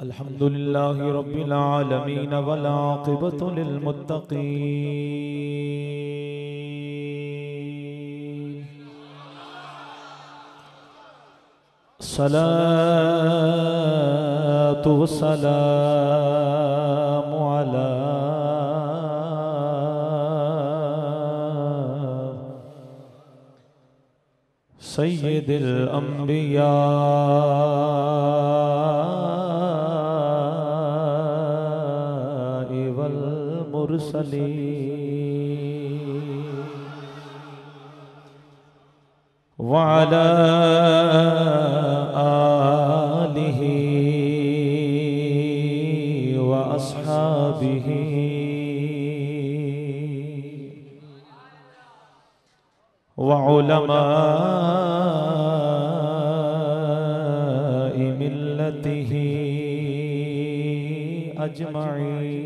अल्हम्दुलिल्लाहि रब्बिल आलमीन वल आक़िबतु लिल मुत्तक़ीन। सलातु वस्सलामु अला सय्यिदिल अंबिया वल मुरसलीन व अला आलिहि व अस्हाबिहि व उलमाए मिल्लतिहि अजमईन।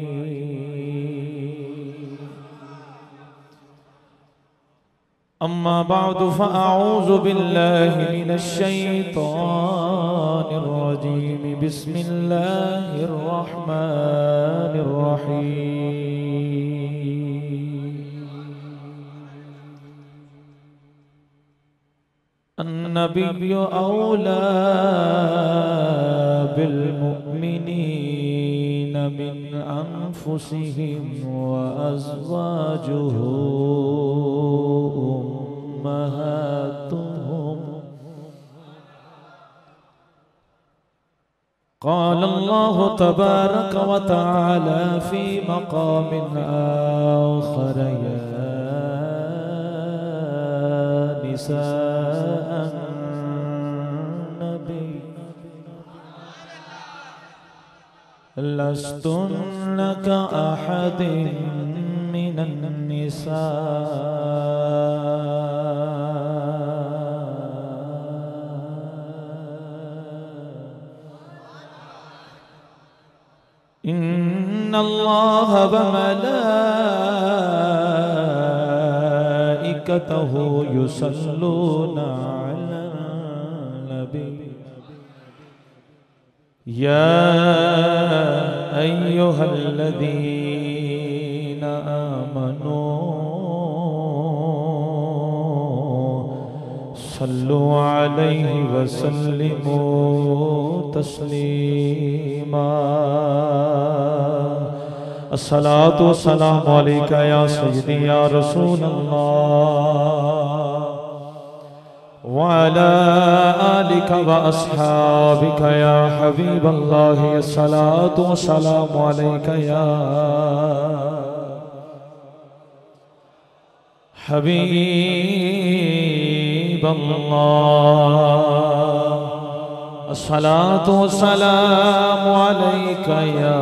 अम्मा बअदु फ़अऊज़ु बिल्लाहि मिनश शैतानिर रजीम। बिस्मिल्लाहिर रहमानिर रहीम। अन्नबिय्यु औला बिल मुमिनीन मिन अनफुसिहिम व अज़वाजुहु उम्महातुहुम। क़ाल अल्लाहु तबारक व तआला फ़ी मक़ामिन आख़र या निसाअन नबी लस्तुन्न कअहदिन मिनन निसा। इन्नल्लाह व मलाइकतहु युसल्लूना अलन नबी या अय्युहल्लज़ीना आमनू सल्लु अलैहि व सल्लिमू तस्लीमा। अस्सलातु वस्सलामु अलैका या सय्यदी या रसूलल्लाह व अला आलिका व अस्हाबिका या हबीबल्लाह। अस्सलातु वस्सलामु अलैका या हबीबल्लाह। अस्सलातु वस्सलामु अलैका या,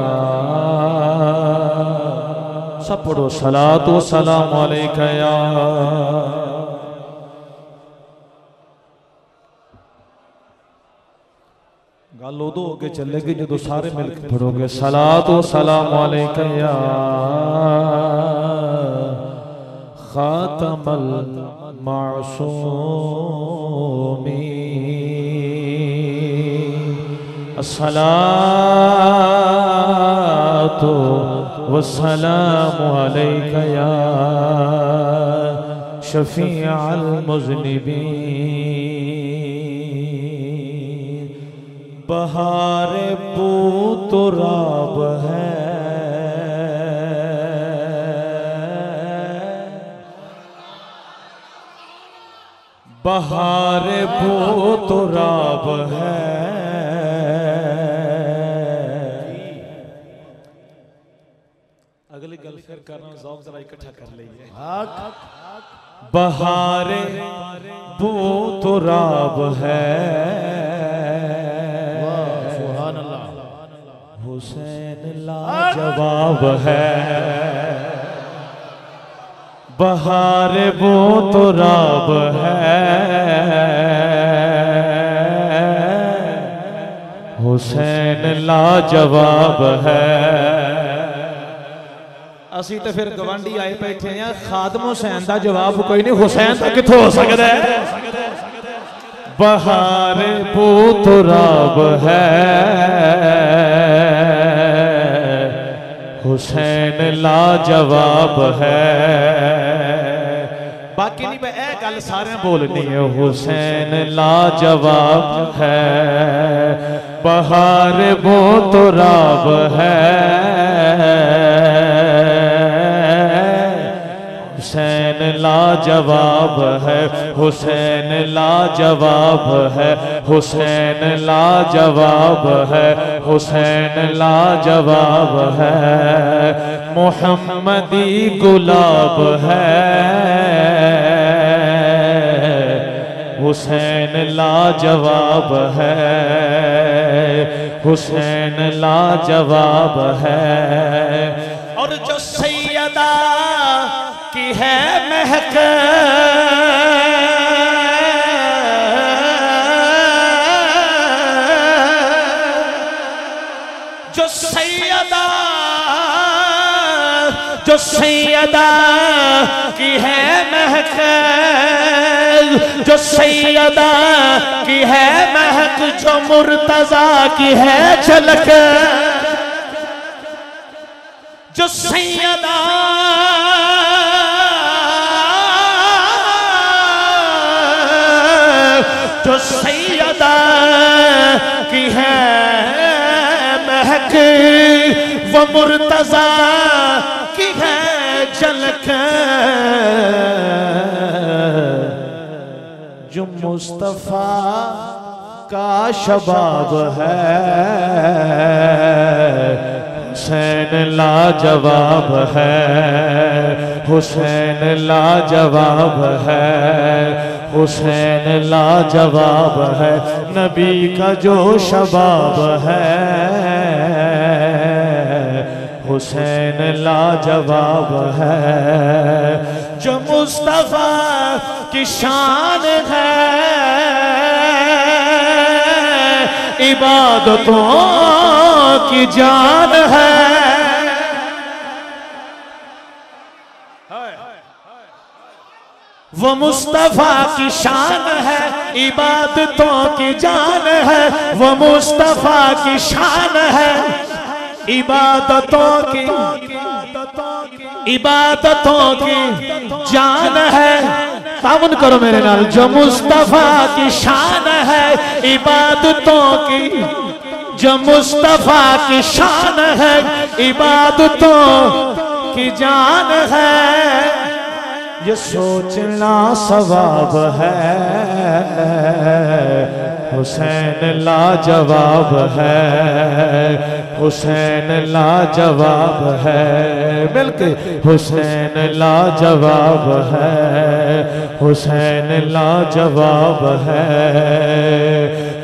सब पढ़ो, सलातु वस्सलामु अलैका या। गल उदों अगे चलेगी जो सारे मिलकर पढ़ोगे सलातु वस्सलामु अलैका या खातमल मासूमीन। अस्सलातु वस्सलामु अलैका या शफीअल मुज़निबीन। बहारे पूतुराब है, बहारे पूतुराब है। अगली गल फिर करना, ज़ौक़ ज़रा इकट्ठा कर लीजिए। बहारे पूतुराब है, हुसैन लाजवाब है। बहार पूतुराब है, हुसैन लाजवाब है। असी तो फिर गवांडी आए बैठे हैं, खादम हुसैन का जवाब कोई नहीं, हुसैन तो कितों हो सकता है। बहार पूतुराब है, हुसैन लाजवाब है। बाकी नहीं मैं यह गल सारे बोलनी है। हुसैन लाजवाब है, बहार वो तो राब है। हुसैन लाजवाब है, हुसैन लाजवाब है, हुसैन लाजवाब है, हुसैन लाजवाब है। मोहम्मदी गुलाब है, हुसैन लाजवाब है, हुसैन लाजवाब है। और जो सैयदा की है महक, जो सैयदा की है महक, जो सैयदा की है महक, जो मुर्तजा की है झलक, जो सैयदा जो सैयदा की है महक, वो मुर्तजा की है झलक, जो मुस्तफा का शबाब है। हुसैन लाजवाब है, हुसैन लाजवाब है, हुसैन लाजवाब है। नबी का जो शबाब है, हुसैन लाजवाब है। जो मुस्तफा की शान है, इबादतों की जान है। वो मुस्तफा की शान है, इबादतों की जान है। वो मुस्तफा की शान है, इबादतों की जान है। तावन करो मेरे नाल। जो मुस्तफा की शान है, इबादतों की, जो मुस्तफा की शान है, इबादतों की जान है। ये सोचना सवाब है, हुसैन लाजवाब है, हुसैन लाजवाब है। मिलके हुसैन लाजवाब है, हुसैन लाजवाब है।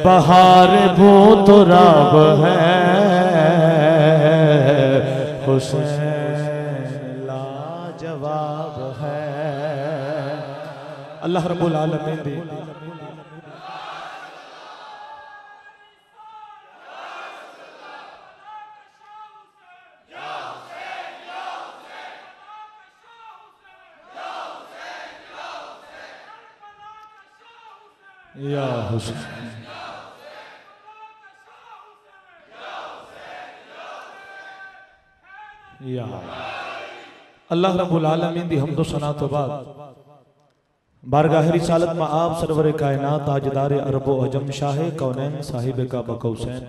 बहार भूत राब है, हुसैन लाजवाब है। अल्लाह रब्बुल आलमीन दे या हुसैन। या अल्लाह रब्बुल आलमीन दी हम्दो सना तो बाद बारगाह रिसालत में आप सरवर कायनात ताजदार अरबो अजम शाह कौनैन साहिब का बकौसैन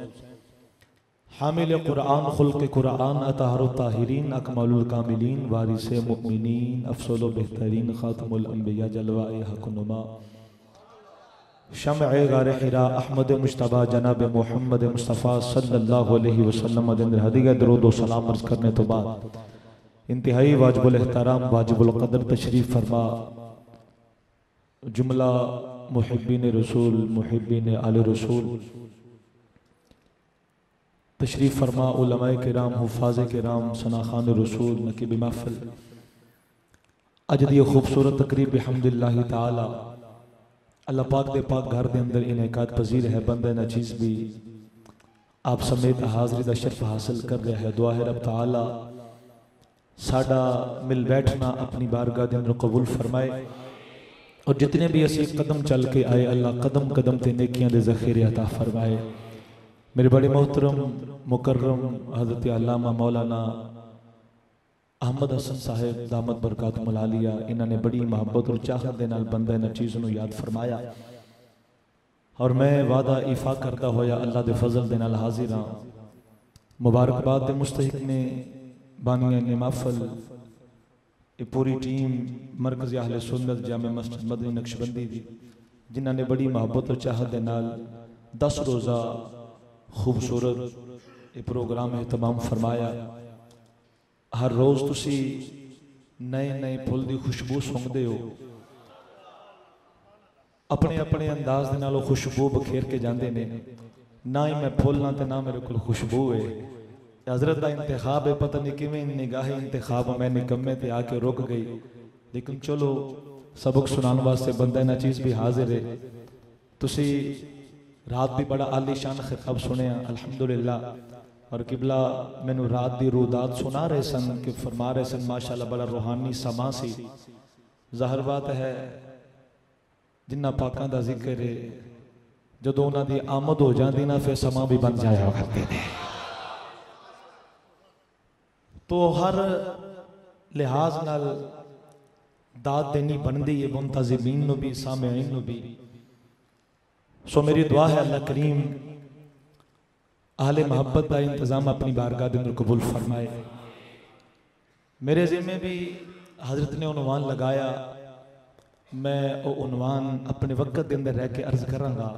हामिल कुरान खुल्क़ कुरान अताहरुत ताहिरीन अकमलुल कामिलीन वारिसे मुमिनीन अफसलुल बेहतरीन खातमुल अंबिया जलवाए हक़नुमा शम्अ गार हिरा अहमद मुश्तबा जनाब मोहम्मद मुस्तफ़ा सल्लल्लाहु अलैहि वसल्लम हदीगा दरूद व सलाम अर्ज़ करने तो बाद इंतहाई वाजिबुल एहतराम वाजिबुल क़द्र तशरीफ़ फरमा जुमला मुहिब्बीन रसूल मुहिब्बीन आले रसूल तशरीफ़ फरमा उलमाए किराम हुफ़ाज़े किराम सनाखान रसूल नकीब महफ़िल अज दी खूबसूरत तकरीब बिहम्दिल्लाहि ताला अल्लाह पाक दे पाक घर दे अंदर इनेकात पजीर है। बंदे नचीज़ भी आप समेत हाज़री दा शर्फ हासिल कर रहा है। दुआ है रब ताला साडा मिल बैठना अपनी बारगाह दे अंदर कबूल फरमाए और जितने भी असी कदम चल के आए अल्लाह कदम कदम ते नेकियां दे ज़ख़ीरे अता फरमाए। मेरे बड़े मोहतरम मुकर्रम हज़रत अल्लामा मौलाना अहमद हसन साहेब दामद बरकातुहुल आलिया इन्होंने बड़ी मुहब्बत और चाहत दे नाल बंदा इन्हां चीज़ नूं याद फरमाया और मैं वादा इफा करता होया अल्लाह दे फजल दे नाल हाजिर हाँ। मुबारकबाद दे मुस्तहिक ने बानिया ने महफल ये पूरी टीम मरकज़ अहले सुन्नत जामे मस्जिद मदनी नक्शबंदी दी जिन्हां ने बड़ी मुहब्बत और चाहत दे नाल 10 रोज़ा खूबसूरत ये प्रोग्राम एहतमाम फरमाया। हर रोज़ तुसी नए नए फुल की खुशबू सूंघते हो, अपने अपने अंदाज के नाल खुशबू बखेर के जाते ने। ना ही मैं फुल ना ना मेरे को खुशबू है। हजरत का इंतखाब है, पता नहीं किमें निगाह इंतखाब मैं निकम्मे ते आके रुक गई, लेकिन चलो सबक सुनाने वास्ते बंदा इन्हां चीज़ भी हाजिर है। तुसी रात भी बड़ा आलीशान खिताब सुने अल्हम्दुलिल्लाह और किबला मैनू रात दी रूदात सुना रहे सन कि फरमा रहे सन माशाअल्लाह बड़ा रूहानी समा सी। ज़ाहिर बात है जिन्ना पाकां दा जिक्र है जदों उन्हां दी आमद हो जाती ना फिर समा भी बन जाया करते हैं। तो हर लिहाज नाल दाद देनी बनती है मुंतज़िमीन नूं भी सामिईन नूं भी। सो मेरी दुआ है अल्लाह करीम आहले मोहब्बत का इंतज़ाम अपनी बारगाह के अंदर कबूल फरमाए। मेरे ज़िम्मे भी हजरत ने उन्वान लगाया, मैं वो उन्वान अपने वक्त के अंदर रह के अर्ज करांगा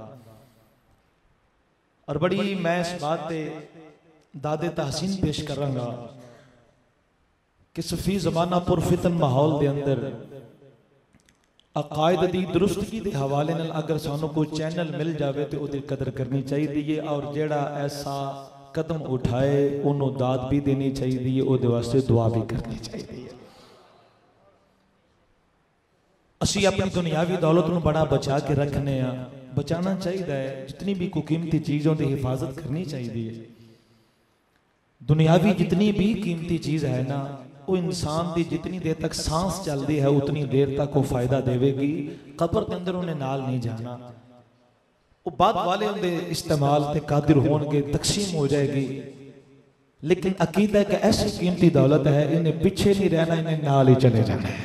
और बड़ी मैं इस बात पे दादे तहसीन पेश करांगा कि सफ़ी ज़माना पुरफितन माहौल के अंदर अकायद की दुरुस्तगी के हवाले नाल अगर सानू कोई चैनल मिल जाए तो उसकी कदर करनी चाहिए और जेड़ा ऐसा कदम उठाए उन्होंने दाद भी देनी चाहिए, उसदे वास्ते दुआ भी करनी चाहिए। असी अपनी दुनियावी दौलत नूं बड़ा बचा के रखने आ, बचाना चाहिए। जितनी भी कोई कीमती चीज़ उनकी हिफाजत करनी चाहिए। दुनियावी जितनी भी कीमती चीज़ है ना वो इंसान की जितनी देर तक सांस चलती है उतनी देर तक वो फायदा देवेगी। कब्र के अंदर उन्हें नाल नहीं जाना, वो बाद वाले उनके इस्तेमाल ते कादिर होंगे, तकसीम हो जाएगी। लेकिन अकीदा एक ऐसी कीमती दौलत है इन्हें पीछे नहीं रहना, इन्हें नाल ही चले जाना है।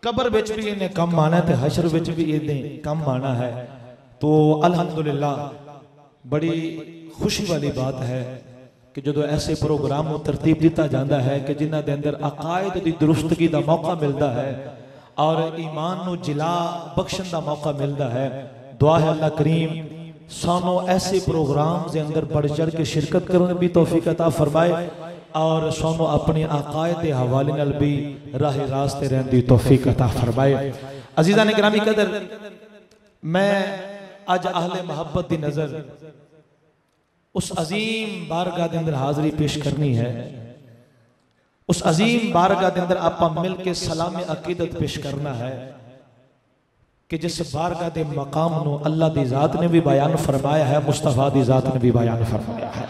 कब्र विच भी इन्हें कम आना है, हशर विच भी इन्हें कम आना है। तो अल्हम्दुलिल्लाह बड़ी खुशी वाली बात है कि जो ऐसे प्रोग्राम को तरतीब दिता जाता है कि जिन्हों के अंदर अकायद की दुरुस्तगी का मौका मिलता है और ईमान नू जिला बख्शण का मौका मिलता है। दुआ है अल्लाह करीम सानू ऐसे प्रोग्राम के अंदर बढ़ चढ़ के शिरकत करने भी तौफीक अता फरमाए और सानू अपने अकायद के हवाले नाल भी राह रास्ते रहने की तौफीक अता फरमाए। अजीज़ान गिरामी कदर, मैं अज अहले मोहब्बत की नज़र उस अजीम बारगाह के अंदर हाज़री पेश करनी है। उस अजीम बारगाह के अंदर आप मिल के सलाम अकीदत पेश करना है कि जिस बारगाह के मकाम नूं अल्लाह दी ज़ात ने भी बयान फरमाया है, मुस्तफा दी ज़ात ने भी बयान फरमाया है।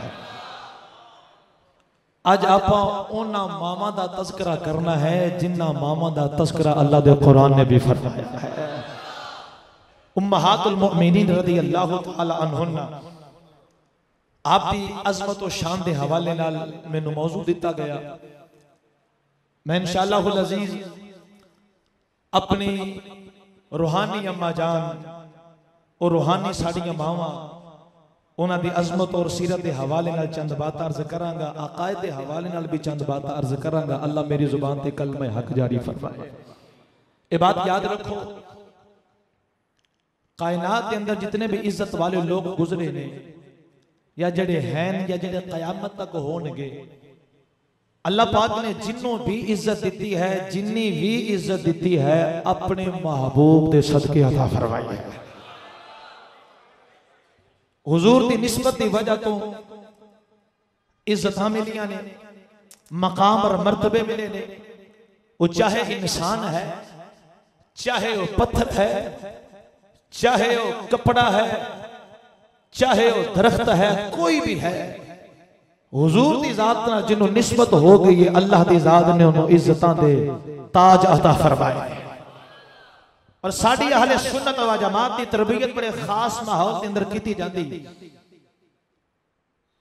अज आप उन्हां मामा दा तज़किरा करना है जिन्हां मामा दा तज़किरा अल्लाह दे कुरान ने भी फरमाया है। उम्महातुल मुमिनीन रज़ी अल्लाह तआला अन्हुन्ना आपकी अजमत और शान के हवाले नाल मैनू मौजू दिता गया। मैं इंशाअल्लाहुल अजीज अपनी रूहानी अम्मा जान और रूहानी साड़ियां मावां उन्हां दी अजमत और सीरत के हवाले नाल चंद बात अर्ज करांगा, अकायद के हवाले नाल भी चंद बात अर्ज करांगा। अल्लाह मेरी जुबान ते कलमे हक जारी फरमाए। ये बात याद रखो, कायनात के अंदर जितने भी इज्जत वाले लोग गुजरे ने या जड़े हैं या जड़े कयामत तक होंगे, अल्लाह पाक ने जिन्हों भी इज्जत दी है, जिन्नी भी इज्जत दी है अपने महबूब के सदके अता फरमाई है। हुजूर की निस्बत की वजह तो इज्जत मिलियां ने, मकाम और मर्तबे मिले ने। वो चाहे इंसान है, चाहे वो पत्थर है, चाहे वो कपड़ा है, चाहे वो दरख्त है, कोई भी है, हुजूर दी जात ना जिन्हों निस्बत हो गई है अल्लाह दी जात ने उन्होंने इज्जतां दे ताज अता फरमाए। और साडी अहले सुन्नत व जमात की तरबियत बड़े खास माहौल के अंदर की जाती।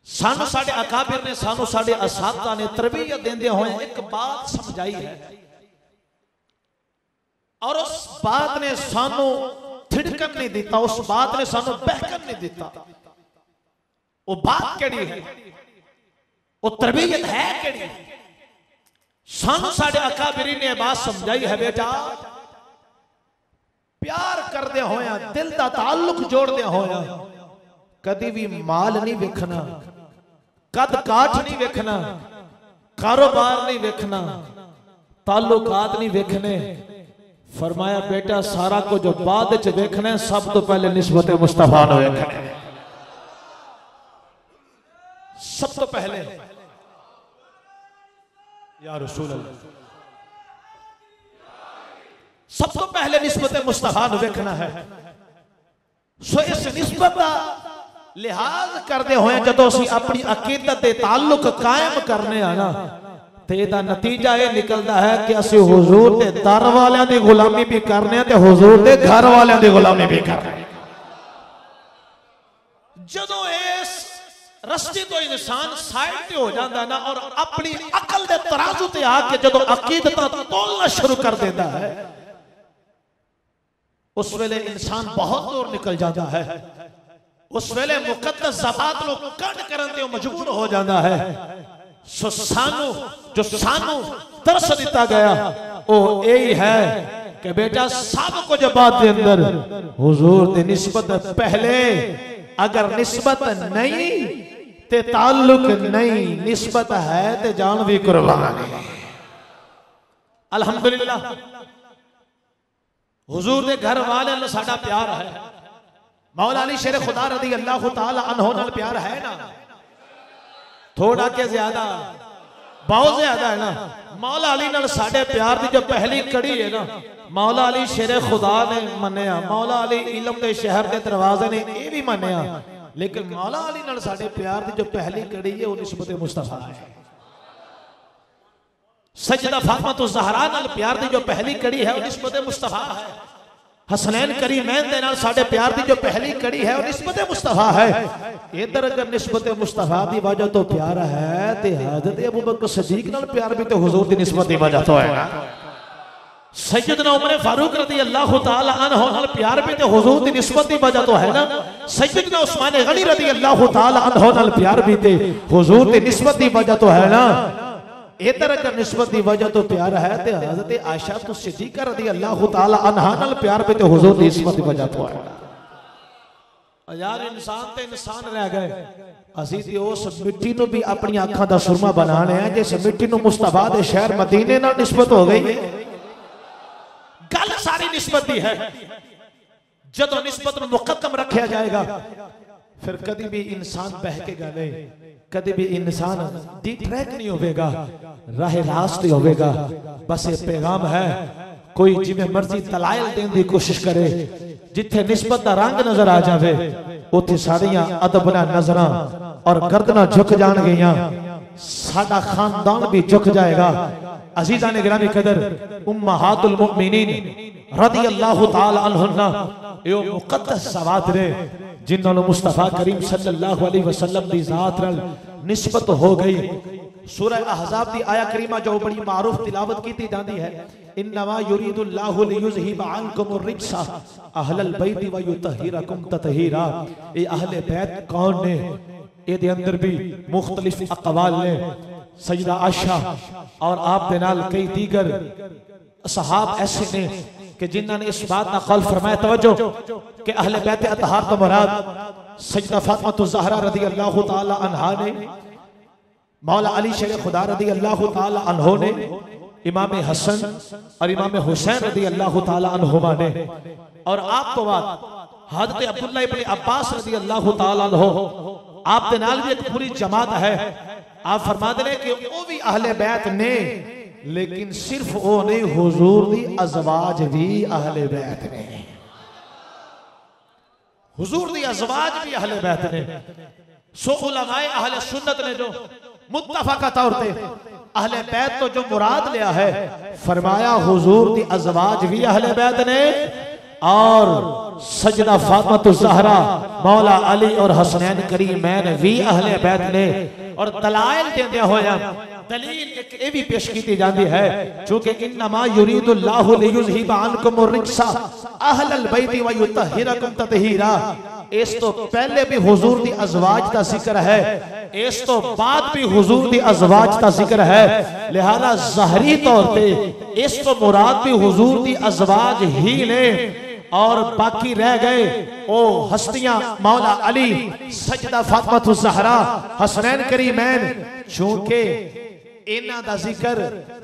सानू साडे अकाबिर ने सानू साडे असातिज़ा ने तरबियत देंदे होए एक बात समझाई है और उस बात ने सानू थिड़कन नहीं दिता, उस बात ने सानू बहकन नहीं दिता। वो बात केड़ी है, वो तरबियत है केड़ी? सानू साडे अकाबिरी ने बात समझाई है बेटा, प्यार करदे होया दिल दा ताल्लुक जोड़दे होया कदी भी माल नहीं वेखना, कद काठ नहीं वेखना, कारोबार नहीं वेखना, ताल्लुकात नहीं वेखने। फरमाया बेटा सारा कुछ जो बाद च वेखना है, सब तो पहले निस्बत मुस्तफा नु वेखना है। सब तो पहले या रसूल अल्लाह, सब तो पहले निस्बत मुस्तफा नु वेखना है। सो इस निस्बत का लिहाज करते हुए जदों असीं अपनी अकीदत दे ताल्लुक कायम करने आ ना, ते इहदा नतीजा यह निकलता है कि असीं हुजूर दे दर वालियां दी गुलामी भी करने ते हुजूर दे घर वालियां दी गुलामी भी करने। जदों इस रस्ते तो इंसान साइड ते हो जाता ना और अपनी अकल दे तराजू ते आके जदों अकीदतां तोलना शुरू कर देता है, उस वेले इंसान बहुत दूर निकल जाता है। उस वेले मुकद्दस ज़बात नु कट करन ते मजबूर हो जाता है। सो सानू जो सानू दर्श दिता गया वो यही है कि बेटा सब कुछ बात के अंदर हुजूर दी निस्बत पहले, अगर निस्बत नहीं ते ताल्लुक नहीं, निस्बत है ते जान भी कुर्बान है। अल्हम्दुलिल्लाह हुजूर दे घर वाले नाल साडा प्यार है। मौला अली शेर खुदा रदी अल्लाह तआला अन्हु नाल प्यार है ना, थोड़ा के ज्यादा, बहुत ज्यादा है ना। मौला अली नाल साडे प्यार दी जो पहली कड़ी है ना, मौला अली शेर खुदा ने मन्निया, मौला अली इल्म दे शहर दे दरवाजे ने ये भी मन्निया, लेकिन मौला अली नाल साडे प्यार दी जो पहली कड़ी है वो निस्बत मुस्तफा है। सजदा फातिमा ज़हरा नाल प्यार दी जो पहली कड़ी है वो निस्बत मुस्तफा है। हसनैन करीमैन दे नाल साडे प्यार दी जो पहली कड़ी है वो निस्बत मुस्तफा है। इधर अगर निस्बत मुस्तफा दी वजह तो प्यार है ते हज़रत अबू बकर सिद्दीक नाल प्यार भी तो हुजूर दी निस्बत दी वजह तो है ना। सैयदना उमर फारूक रज़ी अल्लाह तआला अन्हु नाल प्यार भी तो हुजूर दी निस्बत दी वजह तो है ना। सैयदना उस्मान गनी रज़ी अल्लाह तआला अन्हु नाल प्यार भी तो हुजूर दी निस्बत दी वजह तो है ना। इधर अगर निस्बत की वजह तो प्यार है तो हज़रत आयशा तो सिद्दीक़ा रज़ी अल्लाह तआला अन्हा नाल प्यार पे तो हुजूर दी निस्बत की वजह तो है। यार इंसान ते इंसान रह गए, असीं ते उस मिट्टी नूं भी अपनी आंखां दा सुरमा बनाने हैं जिस मिट्टी नूं मुस्तफा दे शहर मदीने नाल निस्बत हो गई है। गल सारी निस्बत दी है। जदों निस्बत नूं मुकद्दम रखा जाएगा फिर कभी भी इंसान बहकेगा नहीं, कभी भी इंसान डी ट्रैक नहीं होगा, राह रास्त होगा। बस ये पैगाम है, कोई जिमें मर्जी तलायल देने की कोशिश करे, जिथे निस्बत का रंग नजर आ जाए उथे साड़ियां अदबना नजरां और गर्दना झुक जान गईयां, साडा खानदान भी झुक जाएगा। अजीज़ान गिरामी कदर, उम्महातुल मुमिनीन रज़ी अल्लाह तआला अन्हुन्ना यो मुक़द्दस ज़वात ने जिन्होंने मुस्तफा करीम सल्लल्लाहु अलैहि वसल्लम दी जात नाल निस्बत हो गई। सूरह अहज़ाब दी आया करीमा जो बड़ी मारूफ तिलावत की जाती है, इन्नमा युरीदुल्लाहु लियुज़हिब अन्कुमुर रिज्सा अहलल बैति व युतहिरकुम ततहीरा। ये अहले बैत कौन ने? ये अंदर भी मुख्तलिफ अक़वाल ने। सैयदा आयशा और आप दे नाल कई दीगर सहाब ऐसे ने कि जिन्होंने इस बात का कौल फरमाया, तवज्जो, कि अहले बैत अतहार तो मुराद सैयदा फातिमा ज़हरा रज़ी अल्लाह तआला अन्हा ने, मौला अली शेर खुदा रज़ी अल्लाह तआला अन्हु ने, इमाम हसन और इमाम हुसैन रज़ी अल्लाह तआला अन्हुमा ने, और आप तो बात हज़रत अब्दुल्लाह इब्न अब्बास रज़ी अल्लाह तआला अन्हु, आप दे नाल भी एक पूरी जमात है। आप फरमाते हैं कि वो भी अहले बैत ने, लेकिन सिर्फ वो नहीं, हुजूर दी अज़वाज भी अहले बैत ने, हुजूर दी अज़वाज भी अहले बैत ने। सो उलमाए अहले सुन्नत ने जो मुत्तफ़क़ा तौर पे अहले बैत तो जो मुराद लिया है, फरमाया हुजूर दी अज़वाज भी अहले बैत ने और सजदा फातिमा ज़हरा मौला अली और हसनैन करीमैन भी अहले बैत ने। और दलाइल देंदे होया दलील एक ये भी पेश की जाती है चूंकि इन्नमा युरीदुल्लाहु लियुज़हिबा अन्कुम रिज्सा अहलल बैति व युतहिरकुम ततहीरा। इस तो पहले भी हुजूर दी अज़वाज का जिक्र है, इस तो बाद भी हुजूर दी अज़वाज का जिक्र है। लिहाजा ज़ाहरी तौर पे इस तो मुराद भी हुजूर दी अज़वाज ही ने और बाकी रह गए ओ हस्तियां मौला अली, सजदा फातिमा ज़हरा, हसनैन करीमैन। चूंकि इन्हां दा जिक्र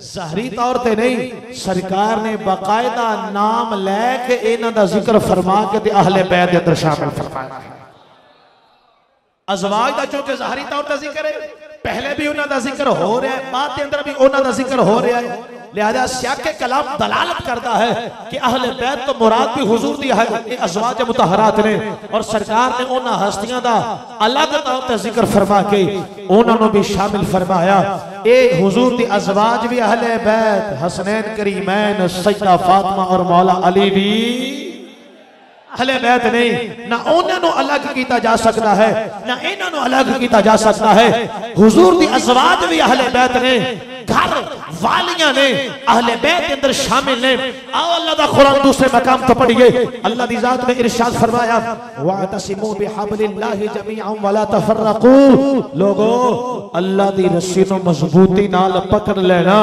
ज़ाहरी तौर ते नहीं, सरकार ने बाकायदा नाम लैके इन्हां दा जिक्र फरमा के ते अहले बैत दे अंदर शामिल फरमाया। अज़वाज दा चूंकि ज़ाहरी तौर ते जिक्र है, पहले भी उन्हां दा जिक्र हो रहा है, बाद के अंदर भी उन्हां दा जिक्र हो रहा है। लिहाजा सियाक़े कलाम दलालत करता है कि अहले बैत तो मुराद भी हुजूर दी अज़वाज मुतहरात ने और सरकार ने उन्हां हस्तियां दा अलग तौर ते जिक्र फरमा के उन्हां नु भी शामिल फरमाया। ए हुजूर दी अज़वाज भी अहले बैत, हसनैन करीमैन, सजदा फातिमा और मौला अली भी अहले बैत नहीं। ना उन्होंने अलग किया जा सकता है, ना इन्होंने अलग किया जा सकता है। हुजूर दी अज़वाज भी अहले बैत ने, घर वालियां ने अहले बैत के अंदर शामिल ने। आओ अल्लाह दा कुरान दूसरे मकाम पर पढ़िए। अल्लाह दी जात ने इरशाद फरमाया वातसिमू बिहब्लिल्लाहि जमीअन वला तफर्रकू। लोगो अल्लाह दी रस्सी नु मजबूती नाल पकड़ लेना,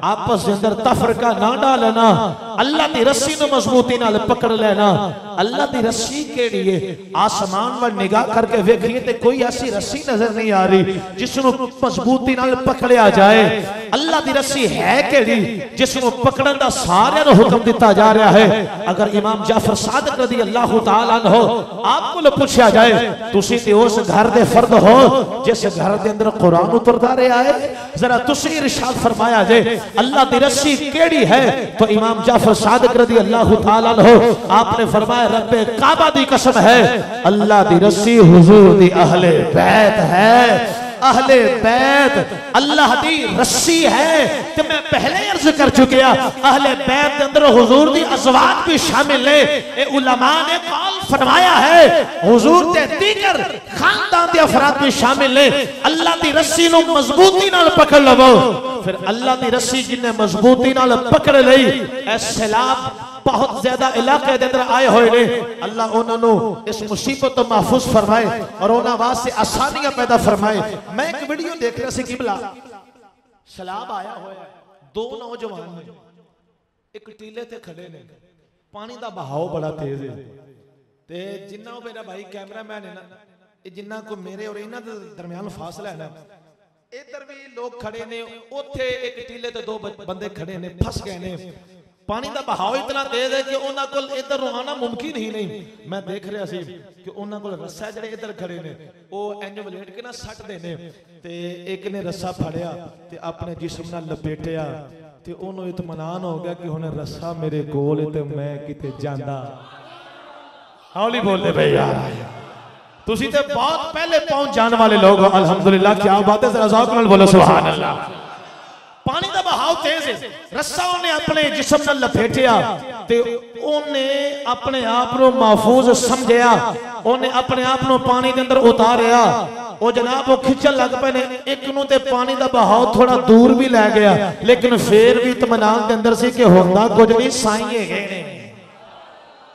आपस के अंदर तफरका ना डालना। अल्लाह दी रस्सी नु मजबूती नाल पकड़ लेना। अल्लाह दी रस्सी केड़ी है? आसमान व निगाह करके वेखिए ते कोई ऐसी रस्सी नजर नहीं आ रही जिसनु मजबूती नाल पकड़िया जाए। अल्लाह दी रस्सी है केड़ी जिसनु पकड़न दा सारियां नु हुक्म दिता जा रहा है। अगर इमाम जाफर सादिक रज़ी अल्लाह तआला अन्हु आपको पूछा जाए तुसी ते उस घर दे फर्द हो जिस घर दे अंदर कुरान उतरदा रहा है, जरा तुसी इरशाद फरमाया जे अल्लाह दी रस्सी केड़ी है? तो इमाम जाफर सादिक रज़ी अल्लाह तआला अन्हु आपने फरमाया रब्बे काबा दी कसम है अल्लाह दी रस्सी हुजूर दी अहले बैत है। अहले बैत अल्लाह दी रस्सी है। तो मैं पहले अर्ज कर चुकिया अहले बैत के अंदर हुजूर दी अज़वाज भी शामिल है। ए उलमा ने कौल फरमाया है हुजूर दे दीगर खानदान दे अफराद भी शामिल है। अल्लाह दी रस्सी नु मजबूती नाल पकड़ लवो, फिर अल्लाह दी रस्सी जिन्ने मजबूती नाल पकड़ लई ए सैलाब बहुत ज्यादा इलाके के अंदर आए हुए ने। अल्लाह उन्होंने इस मुसीबत तो महफूज फरमाए और उन्होंने वास्ते आसानियां पैदा फरमाए। मैं एक वीडियो देख रहा सी किबला, सैलाब आया हुआ है, दो नौजवान एक टीले ते खड़े ने, पानी का बहाव बड़ा तेज है ते जिन्ना मेरा भाई कैमरामैन है ना, जिन्ना को मेरे और इन्हां दे दरमियान फासला है ना, इधर भी लोग खड़े ने, उथे एक टीले ते दो बंदे खड़े ने, फस गए ने। पानी का बहाव इतना तेज है कि उन्हां कोल इधर आना मुमकिन ही नहीं। मैं देख रहा सी कि उन्हां कोल रस्सा जिहड़े इधर खड़े ने वो इंज वलेट के ना सटदे ने ते एक ने रस्सा फड़िया ते अपने जिस्म नाल लपेटिया ते ओनू इत्मीनान हो गया कि हुण रस्सा मेरे कोल ते मैं किते जांदा। हौली बोलदे भाई यार, तुसी ते बहुत पहले पहुंच जाने वाले लोग हो। अल्हम्दुलिल्लाह, क्या बात है, जरा ज़ौक़ नाल बोलो सुभान अल्लाह। पानी का बहाव तेज है, रस्सा उन्हें अपने जिस्म नाल लपेटिया ते उन्हें अपने आप को महफूज समझिया, उन्हें अपने आप को पानी के अंदर उतारिया। वो जनाब वो खिंचन लग पे ने, एक नूं ते पानी का बहाव थोड़ा दूर भी लै गया, लेकिन फिर भी इत्मीनान के अंदर सी कि हुंदा कुछ नहीं, साईं है ने,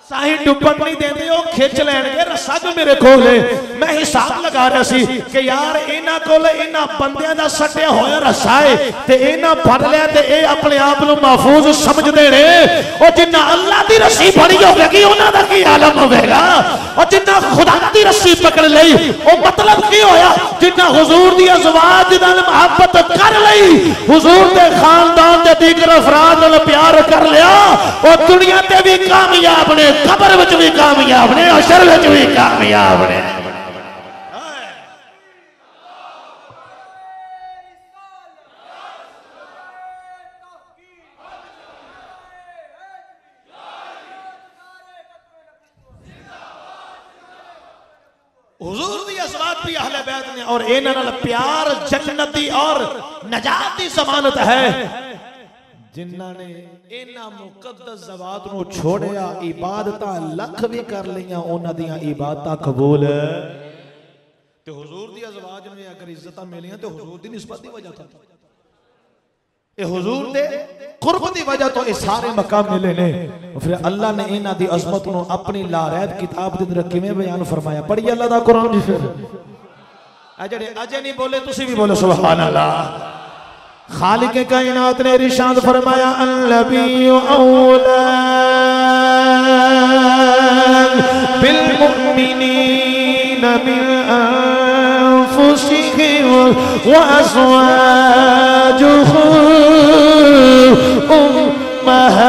साही डुबन नहीं देंदे, वो खिंच लैणगे रस्सा जो मेरे कोल है। मैं हिसाब लगा रहा सी कि यार इन्हां कोल इन्हां बंदियां दा सट्टिया होया रस्सा है ते इन्हां फड़ लिया ते ये अपने आप को महफूज समझदे ने। और जिन्ना अल्लाह दी रस्सी फड़ी होगी उन्हां दा की आलम होवेगा, और जिन्ना खुदा दी रस्सी पकड़ लई वो मतलब की होया, जिन्ना हुजूर दी अज़वाज नाल मोहब्बत कर लई, हुजूर दे खानदान दे दीगर अफराद नाल प्यार कर लिया, और दुनिया ते भी कामयाब ने, कब्र विच भी कामयाब ने, हशर विच भी कामयाब ने। हुजूर दी अज़वाज भी अहले बैत ने और इन्हां नाल प्यार जन्नती और नजात दी ज़मानत है। जिन्हां ने इन्हां मुकद्दस ज़वात नूं छोड़िया इबादतां लख भी कर लियां उन्हां दियां इबादतां कबूल ते हुजूर दी अज़वाज नूं अगर इज्जतां मिलियां ते हुजूर दी निस्बत दी वजह तो ये हुजूर दे कुर्ब दी वजह तो ये सारे मकाम मिले ने। फिर अल्लाह ने इन्हां दी अज़मत नूं अपनी लारैब किताब दे अंदर किवें बयान फरमाया। पढ़िए अल्लाह दा कुरान जी। फिर जेड़े अजे नहीं बोले तुसी भी बोलो सुभान अल्लाह। खालिक कायनात ने इरशाद फरमाया अन्नबिय्यु औला बिल मुमिनीना मिन अनफुसिहिम व अज़वाजुहु उम्महातुहुम।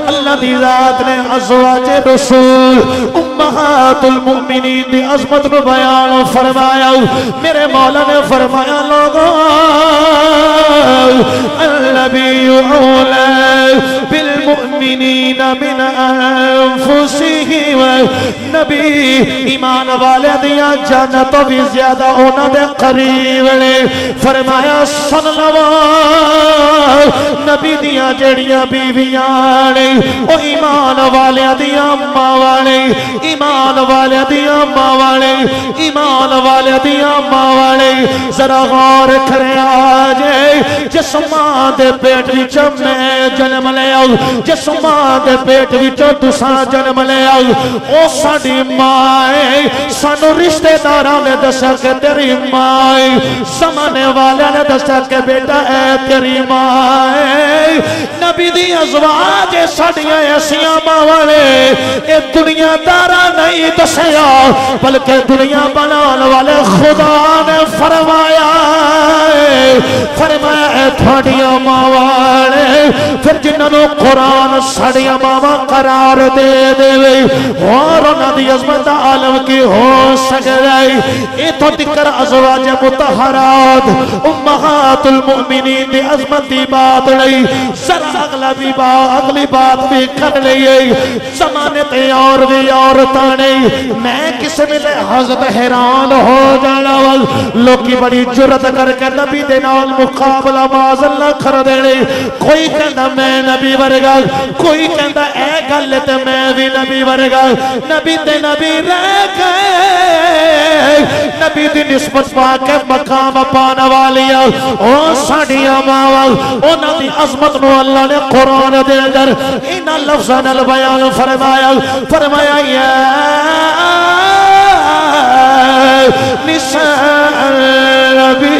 अल्लाह दी ज़ात ने अज़वाजे रसूल उम्महातुल मुमिनीन दी अज़मत में बयान फरमाया। मेरे मौला ने फरमाया लोगों अन्नबिय्यु औला बिल मुमिनीना मिन अनफुसिहिम। नबी ईमान वाले दियां जान तो भी ज्यादा उन्हां दे करीब ने। फरमाया सुन लवो नबी दियां जड़ियां बीवियां ने ओ ईमान वाले दियां मावां ने, ईमान वाले दियां मावां ने, ईमान वाले दियां मावां ने। जरा गौर करे आजे जिस मां दे पेट विच मैं जन्म लिया, जिस मां दे पेट विच तुसां जन्म लिया, ओ साडी मां है। सानू रिश्तेदारां ने दस्या कि तेरी मां है, ज़माने वाले ने दस्या कि बेटा है तेरी मां है। नबी दी अज़वाज साडियां ऐसियां मावां ने ये दुनियादारा नहीं दस्या बल्कि दुनिया बनाने वाले खुदा ने फरमाया फरमाया थोड़ियां मावां ने। फिर जिन्होंने कुरान साड़ियां मावां करार दे देवे और उन्हां दी अज़मत दा आलम की हो सकदा है। इथों तिकर अज़वाज मुतहरात उम्महातुल मुमिनीन दी अज़मत दी बात नहीं। जरा अगली बात भी कर लीए। ज़माने ते और भी औरतां ने मैं किस वेले हज़रत हैरान हो जाना लोकी बड़ी जुरत करके नबी दे नाल मुकाबला माज़अल्लाह कर देने। कोई कहंदा मैं नबी वर्गा, कोई कहंदा ए गल ते मैं भी नबी वर्गा। नबी ते नबी रह गए, नबी दी निस्बत पाके मकाम पाने वालियां ओ साडियां मावां उन्हां दी अज़मत नूं अल्लाह ने कुरान दे अंदर इन्हां लफ्ज़ां नाल बयान फरमाया। फरमाया या निसाअ नबी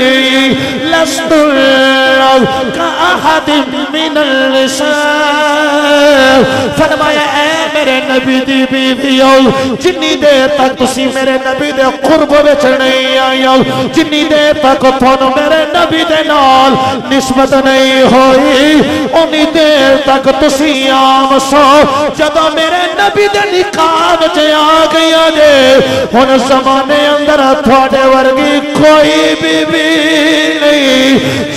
लस्तुन कअहदिम मिनल निसा। फरमाया ऐ मेरे नबी दी बीवियो जिन्नी देर तक तुसी मेरे नबी दे कुर्ब विच नहीं आयो, जिन्नी देर तक तुहानू मेरे नबी दे नाल निस्बत नहीं होई उन्नी देर तक तुसी आम सो। जदों मेरे नबी दे निकाह विच आ गईयां जे हुण ज़माने अंदर तुहाडे वर्गी कोई बीबी नहीं।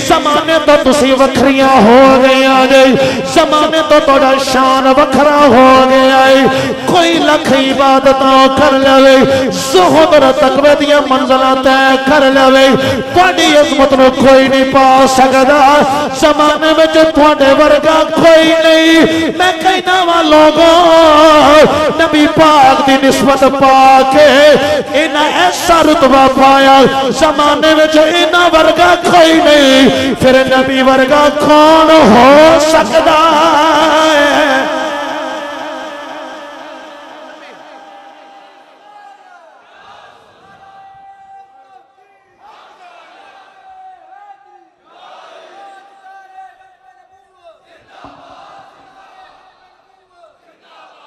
ज़माने तो तुसी वखरियां हो गईयां जे, ज़माने तो तुहाडा शान वखरा हो गया है। कोई लख इबादतां कर लवे, ज़ुहद तकवे दियां मंज़िलां तय कर लवे, तुहाडी इज़्ज़त नूं कोई नहीं पा सकदा। ज़माने विच तुहाडे वर्गा कोई नहीं। मैं कहना वा लोगों नबी पाक दी निस्बत पाके इन्हां ऐसा रुतबा पाया ज़माने विच इन्हां वर्गा कोई नहीं। फिर नबी वर्गा कौन हो सकदा है?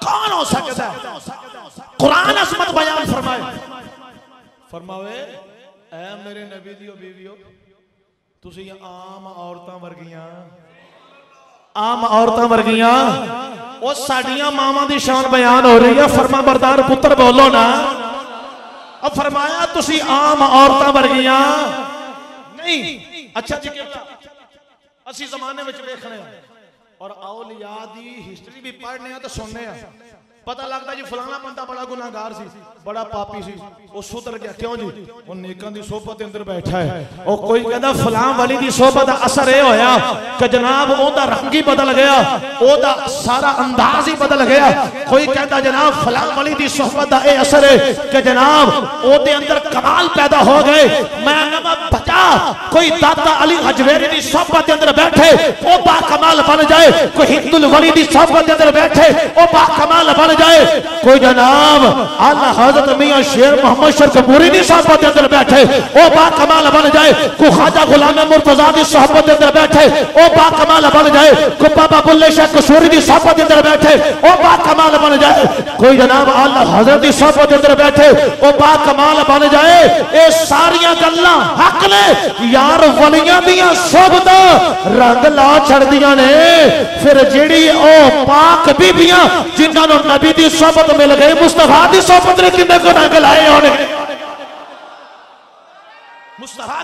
कौन हो सकता है? कुरान अज़मत बयान फरमाए फरमावे ऐ मेरे नबी दियो बीवियो तुसी आम औरतां वर्गियां, आम औरतां वर्गियां ओ साडियां मावां दी शान बयान हो रही है। फरमा बरदार पुत्र बोलो ना। अब फरमाया तुसी आम औरतां वर्गियां नहीं। अच्छा जी असी जमाने विच देखने और औलिया दी हिस्ट्री भी पढ़ने तो सुनने पता लगता जी फलाना बंदा बड़ा गुनाहगार सी, बड़ा पापी सी, वो सुधर गया। क्यों जी? वो नेकां दी सोहबत अंदर बैठा है। और कोई कहता फलां वाली दी सोहबत दा असर ये होया कि जनाब ओदा रंग ही बदल गया, ओदा सारा अंदाज ही बदल गया। कोई कहता जनाब फलां वाली दी सोहबत दा ये असर है कि जनाब ओदे अंदर कमाल पैदा हो गए। मैं कहना बचा कोई दाता अली हजवेरी दी सोहबत अंदर बैठे ओ बा कमाल बन जाए, कोई हिंदुल वली दी सोहबत अंदर बैठे ओ बा कमाल बन जाए, कोई जनाब आला हजरत मियां शेर मोहम्मद शरकपुरी दी सोहबत अंदर बैठे ओ बा कमाल बन जाए, कोई ख्वाजा गुलाम मुर्तजा दी सोहबत अंदर बैठे ओ बा कमाल बन जाए, कोई बाबा बुल्ले शाह कसूरी दी सोहबत अंदर बैठे ओ बा कमाल बन जाए, कोई जनाब आला हजरत दी सोहबत अंदर बैठे ओ बा कमाल बन जाए। ये सारियां गल्लां हक ने यार, वलियां दियां सोहबतां रंग ला छड़दियां ने। फिर जेड़ी ओ पाक बीबियां जिन्हां नूं नबी दी सोहबत मिल गई, मुस्तफा दी सोहबत ने किन्ने को रंग लाए होने। मुस्तफा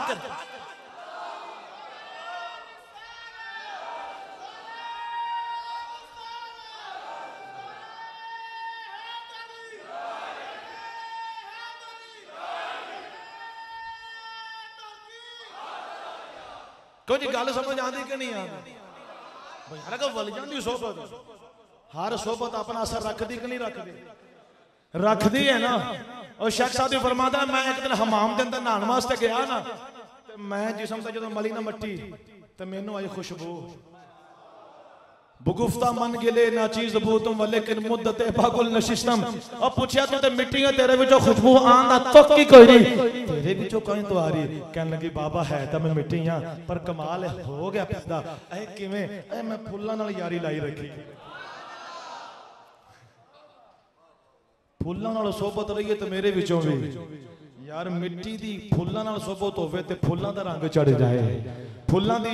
कुछ गल समझ आती कि नहीं आती? वलियां दी सोहबत, हर सोहबत अपना असर रखती कि नहीं रखती? रखती है ना। और शेख साहब फरमाता मैं एक दिन हमाम के अंदर नहाने वास्ते गया ना, तो मैं जिसम से जो मली ना मट्टी तो मैनू आई खुशबू, बुगुफ्ता मन गिले ना चीज बू तुम लेकिन मुद्दत पागुल नशिस्तम। और पूछया तू तो मिट्टी है, तेरे विचों खुशबू आंदा तो की कोई नहीं, तेरे विचों कहीं तो आ रही। कहने लगी बाबा है तो मैं मिट्टी हां पर कमाल हो गया पैदा। ऐ किवें? ऐ मैं फुल्लां नाल यारी लाई रखी, फुल्लां नाल सोहबत रही है तो मेरे विचों भी यार मिट्टी दी फुल्लां नाल सोहबत होवे ते फुल्लां दा रंग चढ़ जाए, फुल्लां दी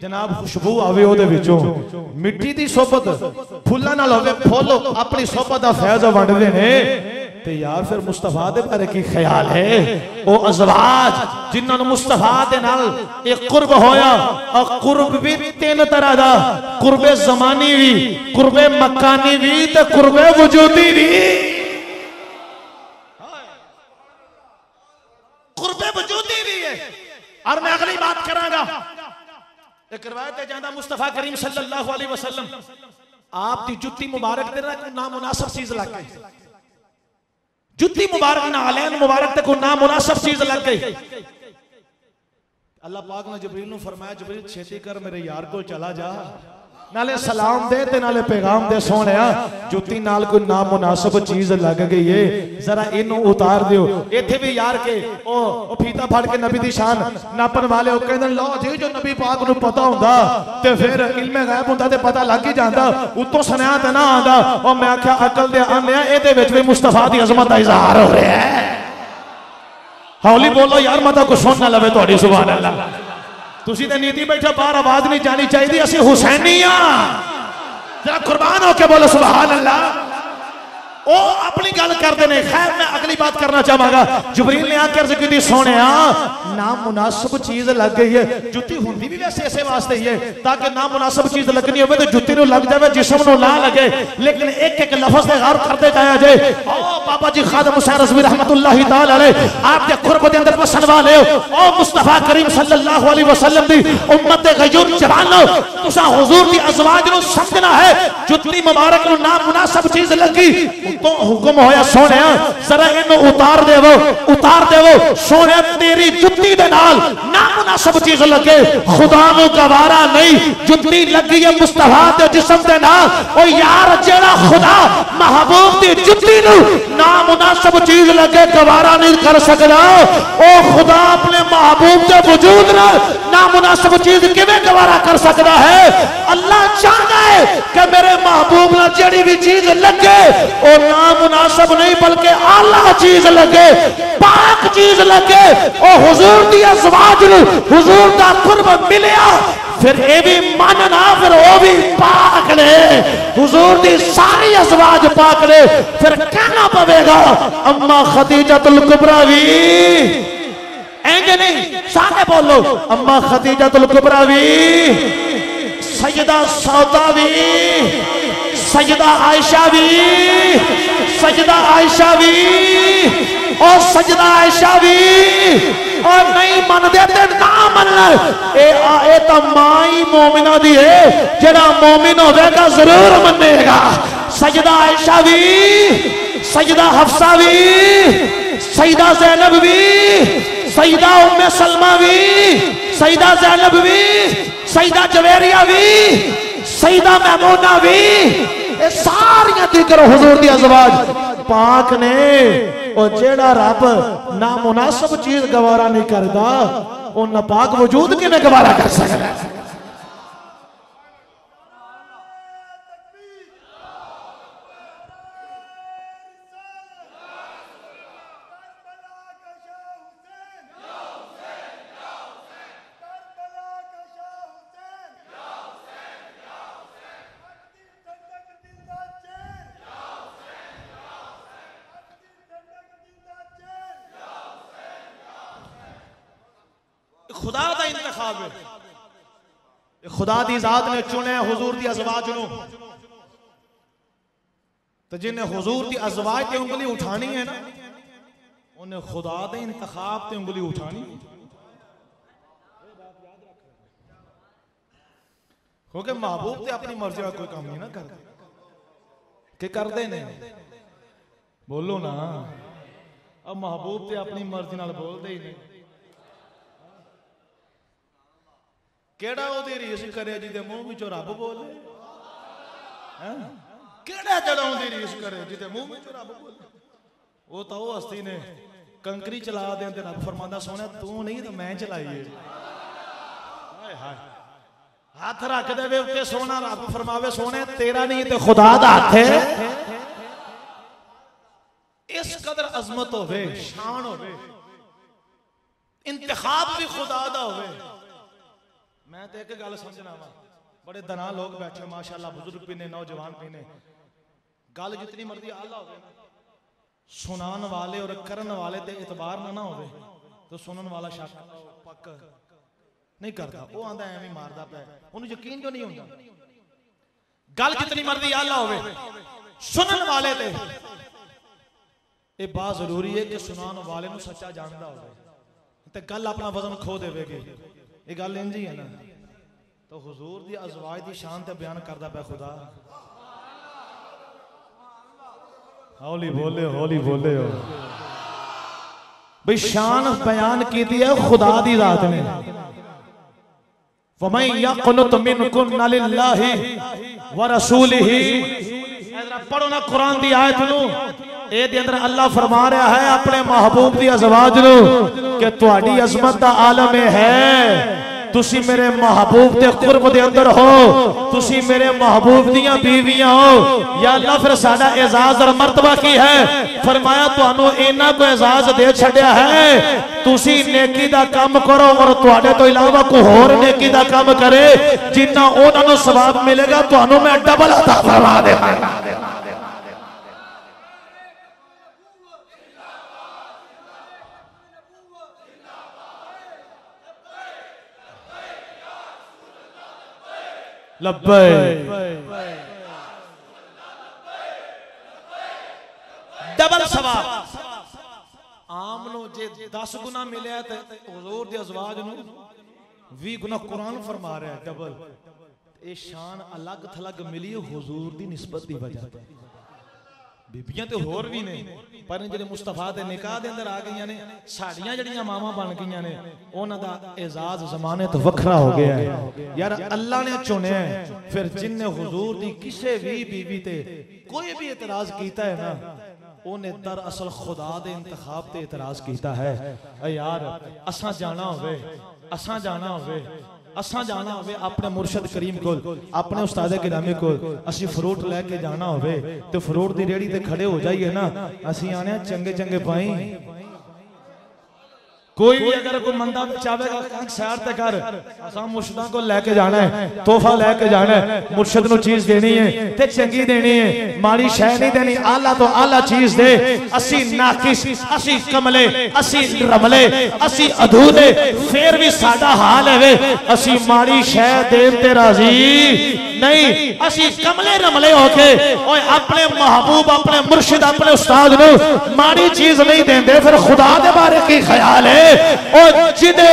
जनाब खुशबू आवे ओदे विचों। मिट्टी दी सोहबत फुल्लां नाल होवे, फुल अपनी सोहबत दा फैज़ वंडदे ने। ते यार फिर मुस्तफा दे बारे की ख्याल है? ओ अज़वाज जिन्हां नूं मुस्तफा दे नाल एक कुर्ब होया, और कुर्ब भी तीन तरह दा, कुर्बे ज़मानी भी, कुर्बे मकानी भी ते कुर्बे वजूदी भी। कुर्बे वजूदी भी है। और मैं अगली बात करांगा, एक रिवायत है जांदा मुस्तफा करीम सल्लल्लाहु अलैहि वसल्लम आप दी जुत्ती मुबारक ते ना कोई नामुनासिब चीज लग गई, जुत्ती मुबारक ना अलैन मुबारक ते कोई नामुनासिब चीज लग गई। अल्लाह पाक ने जिब्रील नूं फरमाया जिब्रील छेती कर मेरे यार को चला जा, नाले सलाम दे ते नाले पैगाम दे सोहणिया जुत्ती नाल कोई नामुनासिब चीज लग गई है, जरा इनू उतार दियो। इथे भी यार के ओ फीता फड़ के नबी दी शान नापन वाले ओ कहंदे लो जी जो नबी पाक नूं पता हुंदा ते फिर इल्मे गैब हुंदा ते पता लग ही जांदा, उतों सुनिया ते ना आंदा। और मैं आख्या अकल दे आंदिया इहदे विच भी मुस्तफा दी अजमत दा इजहार हो रहा है। हौली बोलो यार मता को सुन ना लवे तुहाडी सुभान अल्लाह। तुसी ते नीति बैठा बाहर आवाज नहीं जानी चाहिए, असी हुसैनी हां। जरा कुर्बान होके बोलो सुभान अल्लाह। ओ अपनी गल करते हैं। खैर मैं अगली बात करना चाहांगा। जिब्रील ने आकर अर्ज की सोने नामुनासिब चीज लग गई है। जुत्ती हुंदी भी वैसे ऐसे वास्ते ही है ताकि नामुनासिब चीज लगनी हो तो जुत्ती नूं लग जाए, जिस्म नूं ना लगे। लेकिन एक एक लफ्ज से गौर करते जाया जाए। ओ बाबा जी खादिम हुसैन रज़वी रहमतुल्लाहि तआला अलैह आप दे कुर्ब दे अंदर बसन वाले हो। ओ मुस्तफा करीम सल्लल्लाहु अलैहि वसल्लम दी उम्मत दे गयूर जवानो, तुसा हुजूर दी अज़वाज नूं समझना है। जुत्ती मुबारक नूं नामुनासिब चीज लगी तो हुक्म होया सोने जरा इन्हू उतार देवो, उतार देवो। सोने तेरी जुत्ती दे नाल नामुनासिब चीज लगे खुदा नूं गवारा नहीं। जुत्ती लगी है मुस्तफा दे जिस्म दे नाल। ओ यार जेड़ा खुदा महबूब दी जुत्ती नूं नामुनासिब चीज लगे गवारा नहीं कर सकदा, ओ खुदा अपने महबूब दे वजूद नाल नामुनासिब चीज किवें गवारा कर सकदा है। अल्लाह चाहता है कि मेरे महबूब नाल जेड़ी भी चीज लगे ओ नामुनासिब नहीं बल्कि आला चीज लगे, पाक चीज लगे। ओ हुजूर दी अज़वाज नूं हुजूर दा कुर्ब मिलिया फिर ये भी मानना फिर वो भी पाक ने। हुजूर दी सारी अज़वाज पाक ने, फिर कहना पवेगा अम्मा खदीजतुल कुबरा भी इंज नहीं सारे बोलो अम्मा खदीजतुल कुबरा भी, सैयदा सौदा भी, सजदा आयशा भी, सजदा आयशा भी, और सजदा आयशा भी, और नहीं मनदे ते ना मनना। ए तो मां ही मोमिना दी है, जेड़ा मोमिन होगा जरूर मनेगा। सजदा आयशा भी, सजदा हफ्सा भी, सईदा ज़ैनब भी, सईदा उम्मे सलमा भी, सईदा ज़ैनब भी, सईदा जवेरिया भी, सईदा मैमूना भी, ये सारियां जिक्र हुजूर दी अज़वाज पाक ने। और जेड़ा रब ना मुनासिब चीज गवारा नहीं करता, वो नापाक वजूद किवें गवारा कर सकता है। खुदा दा इंतखाब है, खुदा दी जात ने चुने हुजूर दी अज़वाज नूं। तो जिन्हें हुजूर दी अज़वाज ते उंगली उठानी है ना, उन्हें खुदा दे इंतखाब ते उंगली उठानी। क्योंकि महबूब ते अपनी मर्जी का कोई काम नहीं ना करते, के करते ने बोलो ना। अब महबूब ते अपनी मर्जी नाल बोलते ही नहीं। केड़ा ओदी रीस करे जिदे मुंह विचों रब बोले, केड़ा जड़ा ओदी रीस करे जिदे मुंह विचों रब बोले। वो तो वो हस्ती ने कंकरी चला दे ते रब फरमांदा सोने तू नहीं तो मैं चलाई है। हाय हाय हाथ रख दे उत्ते सोना, रब फरमावे सोने तेरा नहीं ते खुदा दा हाथ है। इस कदर अजमत होवे, शान होवे, इंतखाब भी खुदा दा होवे। मैं तो एक गल समझना वा, बड़े दना लोग बैठे माशाअल्लाह, बुजुर्ग भी ने, नौजवान भी ने। गल जितनी मर्जी आला हो, सुनान वाले और करन वाले ते इतबार ना हो तो सुनन वाला शक पक नहीं करता, वो आंदा एवें मारदा पे, उन्हें यकीन जो नहीं होता। गल जितनी मर्जी आला हो, सुनन वाले ते ये बात जरूरी है कि सुनान वाले नूं सच्चा जानदा हो, ते गल अपना वजन खो देवेगी। ये गल इंज ही है ना। तो हुजूर दी अज़वाज दी शान ते बयान करदा पे खुदा। हौली बोले हो भाई, शान बयान की दी है खुदा दी जात ने। वमन यक़नुत मिनकुन्ना लिल्लाहि व रसूलिही, पढ़ो ना कुरान दी आयत नूं। ए दे अंदर अल्लाह फरमा रहा है अपने महबूब दी अज़वाज नूं कि तुहाडी अज़मत दा आलम है, तुसी मेरे महबूब दे कुर्ब दे अंदर हो, तुसी मेरे महबूब दियां बीवियां हो। या अल्लाह फिर साडा एजाज और मर्तबा की है? फरमाया तुहानू इन्ना को एजाज दे छड्या है, तुसी नेकी दा काम करो और तुहाडे तो इलावा कोई होर नेकी दा काम करे, जिन्ना उन्हां नू सवाब मिलेगा तुहानू मैं डबल अता फरमा देवांगा। लब्बैक डबल सवाब। आम नो जे 10 गुना मिले तो हुजूर दे अज़वाज नू 20 गुना कुरान फरमा रहा है डबल। ये शान अलग थलग मिली हुजूर दी निस्बत दी वजह ते। बीबियां तो होर भी ने, पर जिहड़े मुस्तफा दे निकाह दे अंदर आ गईयां ने, साड़ियां जड़ियां मामा बन गईयां ने, उन्हां दा एजाज ज़माने तो वखरा हो गया है। यार अल्लाह ने चुनिया है, फिर जिन्ने हुजूर दी किसे भी बीवी ते कोई भी एतराज कीता है ना, उन्हें दरअसल खुदा दे इंतखाब ते एतराज कीता है। यार असां जाना होवे, असां जाना होवे, असां जाना होवे अपने मुर्शद करीम कोल, अपने उस्ताद गिरामी कोल, असी फ्रूट लेके जाना होवे तो फ्रूट दी रेड़ी ते खड़े हो जाइए ना, असी आने चंगे चंगे पाई। कोई भी अगर कोई मंदा चाहेगा सैर ते कर, असां मुर्शदां को लेके जाना है, तोहफा लेके जाना है, मुर्शद नू चीज देनी है ते चंगी देनी है, माड़ी शय नहीं देनी, आला तो आला चीज दे। असी नाकिस, असी कमले, असी रमले, असी अधूरे, फिर भी साडा हाल है असी माड़ी शय देन ते राजी नहीं असी कमले रमले होके ओए अपने महबूब अपने मुर्शिद अपने उस्ताद नु माड़ी चीज नहीं देंदे फिर खुदा दे बारे की ख्याल है ओ जिदे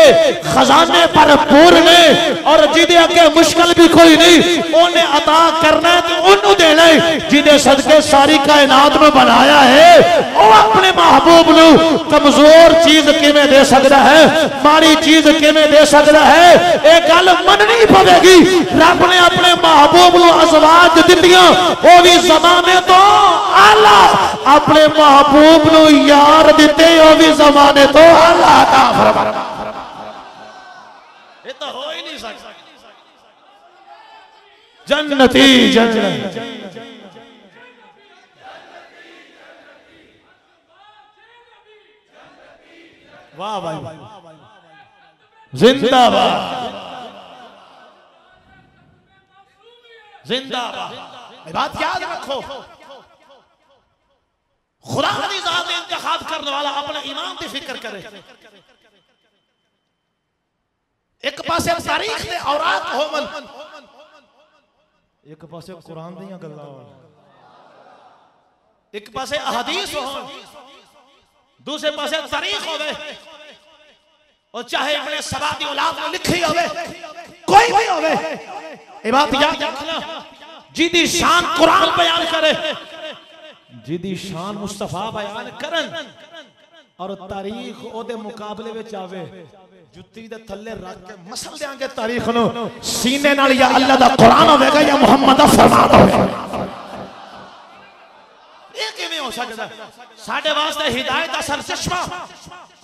खजाने भरपूर ने और जिदे अगे मुश्किल भी कोई नहीं ओने अता करना है तो ओनू देना है जिदे सदके सारी कायनात में बनाया है ओ अपने महबूब नु कमजोर चीज किवें दे सकदा है माड़ी चीज किवें दे सकदा है एक गल मननी पवेगी रब ने अपने महबूब नु अज़वाज दित्तियां ओ भी ज़माने तो आला अपने महबूब नु यार दिते ओ भी ज़माने तो आला अता फरमाया ये तो हो ही नहीं सकता जन्नती जन्नत वाह भाई जिंदाबाद जिंदाबाद बात याद रखो खुदा की जात इंतखाब करने वाला अपने इमाम की फिक्र करे एक पासे तारीख दे औरात होवन एक पासे कुरान दी गल्लां होवन एक पासे अहदीस होवन दूसरे पासे तारीख होवे और चाहे अपने सबादी औलाद में लिखी होवे कोई भी होवे ये बात याद रखना जिदी शान कुरान बयान करे जिदी शान मुस्तफा बयान करन और तारीख ओदे मुकाबले विच आवे जुत्ती दे थल्ले रख के मसल देंगे तारीख नु सीने नाल या अल्लाह दा कुरान होवेगा या मोहम्मद दा फरमान होवेगा ये किवें हो सकदा साडे वास्ते हिदायत दा सरचश्मा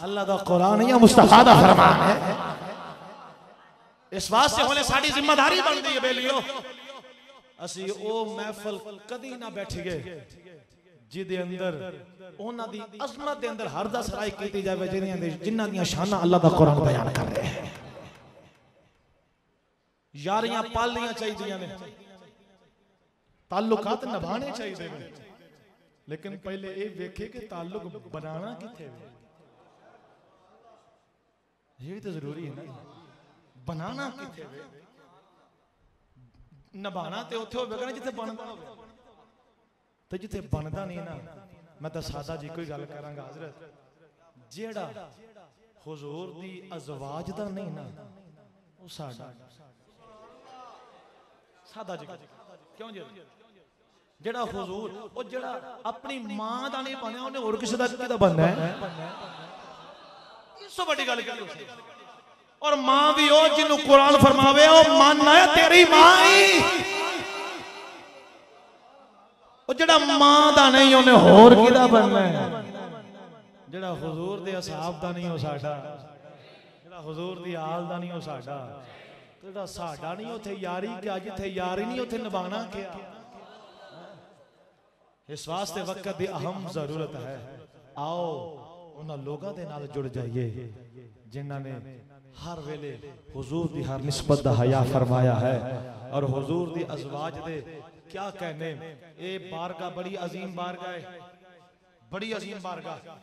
अल्लाह दा कुरान या मुस्तफा दा फरमान है इस वास्ते होने साडी जिम्मेदारी बनदी है बेलियो असी ओ महफिल कदी ना बैठिए जिदे अंदर ओना दी अजमत दे अंदर हर दा सराय कीती जावे जिन्हां दी शाना अल्लाह दा कुरान बयान कर रहे हैं यारियां पालनियां चाहिए ने ताल्लुकात निभाने चाहिए लेकिन पहले ये वेखे कि ताल्लुक बनाना किथे ये तो जरूरी है ना बनाना किथे निभाना ते उत्थे होवेगा ना जिथे बनदा होवे ते जिथे बनदा नहीं ना मैं तो सादा जी कोई गल करांगा हजरत जेड़ा हुजूर दी अज़वाज दा नहीं ना वो सादा सादा जी क्यों जी जेड़ा हुजूर ओ जेड़ा अपनी मां दा नहीं बनया ओने और किसे दा किदा बनना है इससे बड़ी गल की और मां भी ओ जिन्नु कुरान फरमावे ओ मन है तेरी मां ही ओ जेड़ा मां दा नहीं ओने होर किदा बनना है जेड़ा हुजूर दे असहाब दा नहीं हो साडा जेड़ा हुजूर दी आल दा नहीं हो साडा जेड़ा साडा नहीं ओथे यारी क्या जिथे यारी नहीं ओथे निभाना क्या इस वास्ते वक्त दी अहम जरूरत है आओ उन्हां लोगां दे नाल जुड़ जाइए जिन्हां ने हर वेले हुजूर दी हर निस्बत दा हया फरमाया है और हुजूर दी अज़वाज दे क्या कहने ए बारगाह बड़ी अजीम बारगाह है बड़ी अजीम बारगाह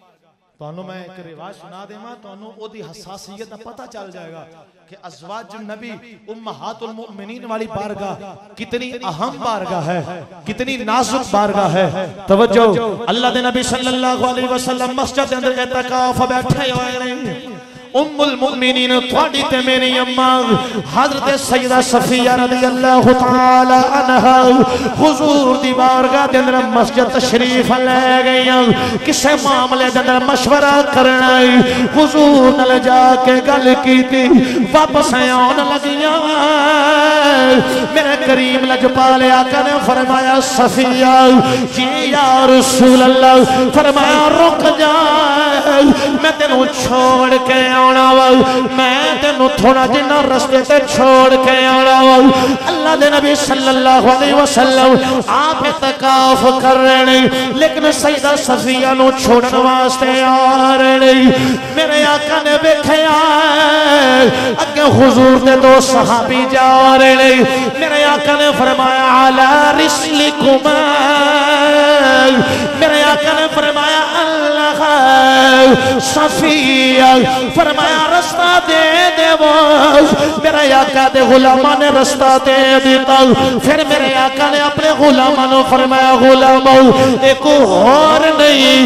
तानू मैं एक रिवाज सुना देवां तानू ओदी हसासियत दा पता चल जाएगा कि अज़वाज नबी उम्महातुल मुमिनीन वाली बारगाह कितनी अहम बारगाह है कितनी नाजुक बारगाह है तवज्जो अल्लाह दे नबी सल्लल्लाहु अलैहि वसल्लम मस्जिद दे अंदर इतिकाफ बैठे हुए हैं उम्मुल मुमिनीन थोड़ी ते मेरी अम्मा हजरत सैयदा सफिया रज़ियल्लाहु तआला अन्हा हुजूर दी बारगाह दे अंदर मस्जिद तशरीफ ले गईं किसे मामले दे अंदर मशवरा करना हुजूर नाल जाके गल कीती वापस आउण लगियां मेरे करीम लजपाल आका ने फरमाया सफिया जी या रसूल अल्लाह फरमाया रुक जा मैं तेनू छोड़ के मैं तेनू थोड़ा जिन्ना रस्ते से छोड़ के आना अल्लाह दे नबी सल्लल्लाहु अलैहि वसल्लम आप इतिकाफ कर रहे हैं लेकिन सैयदा सफिया नु छोड़न वास्ते आ रहे नहीं मेरे आका ने देखया अगे हुजूर दे दो सहाबी जा रहे नहीं मेरे आका ने फरमाया अला रिस्लिकुमा मेरे आका ने फरमाया अल्लाह सफिया फरमाया रास्ता दे देवो। मेरे आका दे गुलामा ने रास्ता दे दिता। फिर मेरे आका ने अपने गुलामा ने फरमाया गुलामो एक और नहीं,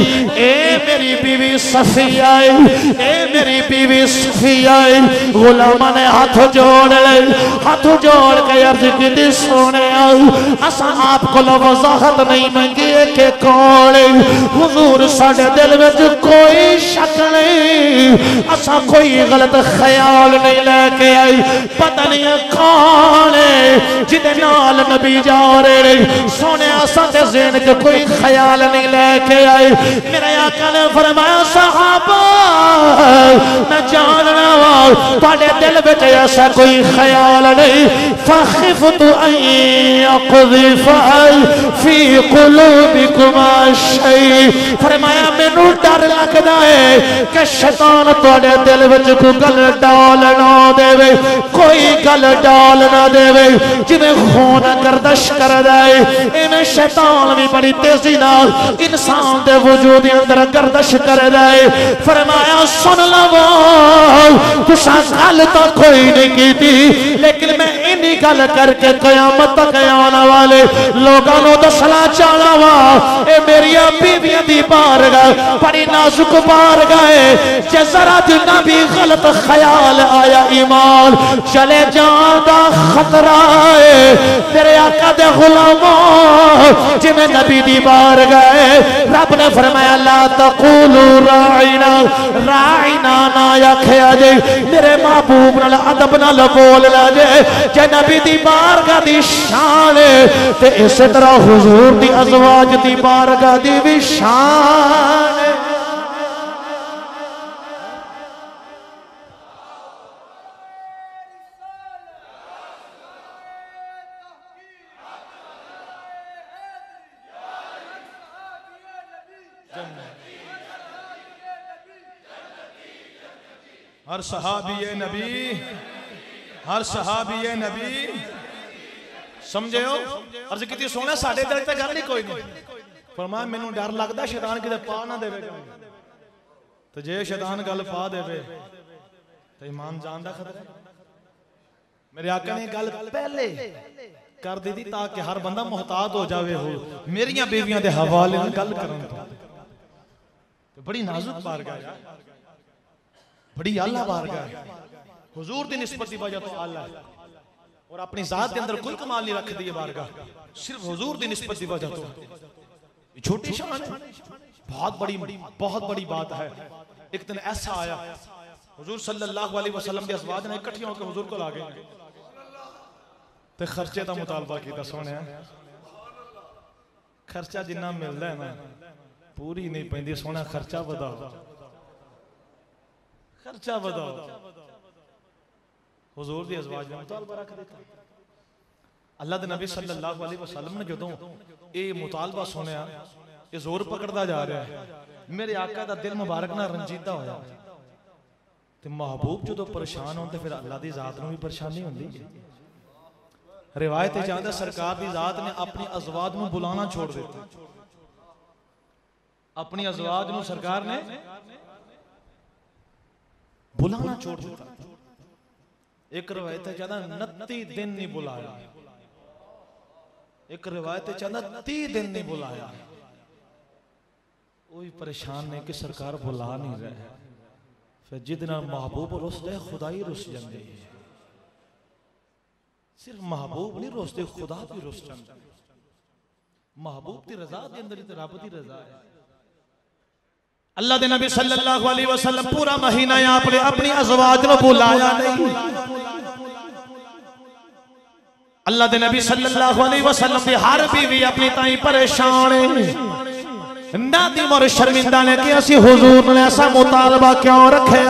ए मेरी बीवी सफिया है, ए मेरी बीवी सफिया है। गुलामा ने हाथ जोड़ ले, हाथ जोड़ के अर्ज की सोने असा आपको वजाहत नहीं मंगी के कौन हुजूर साडे दिल में कोई शक नहीं, असा कोई गलत ख्याल नहीं लेके आई। पता नहीं कौन है जिदे नाल नबी जा रहे सोने असा ते ज़हन च कोई ख्याल नहीं लेके आई। मेरे आका ने फरमाया सहाबा मैं जानना वा तुहाडे दिल में ऐसा कोई ख्याल नहीं। फखिफतु अन यक़ज़िफ़ फी क़ुलूबिकुमा शै। फरमाया मैनू डर लगदा है कि शैतान तुहाडे दिल विच कोई गल डाल ना देवे, कोई गल डाल ना देवे। जिवें खून गर्दश करदा है इवें शैतान भी बड़ी तेजी नाल इंसान दे वजूद दे अंदर गर्दश करदा है। फरमाया सुन लवो तुसां गल तो कोई नहीं कीती, लेकिन मैं इन्हीं गल करके कयामत तक आने वाले लोगों को दसना चाहना वा। ए मेरिया बीवियां दी बारगाह बड़ी नाजुक बारगाह है। जे जरा जिन्ना भी गलत ख्याल आया ईमान चले जान दा खतरा है। तेरे आका दे गुलामों जिवें नबी दी बारगाह है, रब ने फरमाया ला तक़ूलू राइना, राइना ना आखिया जे। मेरे महबूब नाल अदब नाल बोलना जे। जे नबी दी बारगाह दी शान है ते इस तरह हुजूर दी अज़वाज दी बारगाह दी भी शान है। हर सहाबी नबी, हर सहाबी नबी समझे हो। अर्ज की सोना साडे दिल ते गल नहीं कोई नहीं। फरमाया मैनू डर लगदा शैतान किते पा ना देवे, तो जे शैतान गल पा देवे तो ईमान जान दा खतरा। मेरे आका ने गल पहले कर दी थी ताकि हर बंदा मुहतात हो जावे हो मेरियां बीवियां दे हवाले नाल गल करन तो। बड़ी नाजुक बारगाह है, बड़ी आला बारगाह है। हुजूर दी निस्बत दी वजह तो आला है और अपनी जात के अंदर कोई कमाल नहीं रख दी बारगाह, सिर्फ हुजूर दी निस्बत दी वजह तो। छोटी शान है, बहुत बड़ी बात है। एक दिन ऐसा आया हुजूर सल्लल्लाहु अलैहि वसल्लम दी अज़वाज ने इकट्ठियां होकर हुजूर को आ गए ते खर्चे दा मुतालबा कीता। सोने खर्चा जिन्ना मिलदा है ना पूरी नहीं पैंदी। सोना खर्चा वधाओ, खर्चा वधाओ। हुजूर दी अज़वाज ने मुतालबा रख दिता। अल्लाह दे नबी सल्लल्लाहु अलैहि वसल्लम ने जदों ये मुतालबा सुनिया ये जोर पकड़दा जा रहा है, मेरे आका दा दिल मुबारक ना रंजीदा होया। ते महबूब जदों परेशान होंदे फिर अल्लाह दी जात नूं भी परेशानी हुंदी है। रिवायत चाहता सरकार दी जात ने अपनी अज़वाज नूं बुलाना छोड़ दिता। अपनी अज़वाज नूं सरकार ने बुलाना छोड़ दिता। एक रिवायत चाहता 29 दिन नहीं बुलाया, एक रिवायत चाहता 30 दिन नहीं बुलाया। कोई परेशान नहीं कि सरकार बुला नहीं रहे। फिर जितना महबूब रुस जाए खुदा ही रुस जाते। सिर्फ महबूब नहीं रुसते, खुदा भी रुस जाता। महबूब की रजा के अंदर ही रब की रजा है। अल्लाह दे नबी सल्लल्लाहु अलैहि वसल्लम पूरा महीना आपने अपनी अज़वाज को बुलाया नहीं। अल्लाह दे नबी सल्लल्लाहु अलैहि वसल्लम की हर बीवी अपनी ताई परेशान है। नादिम और शर्मिंदा ने कि असी हुजूर ने ऐसा मुतालबा क्यों रखे।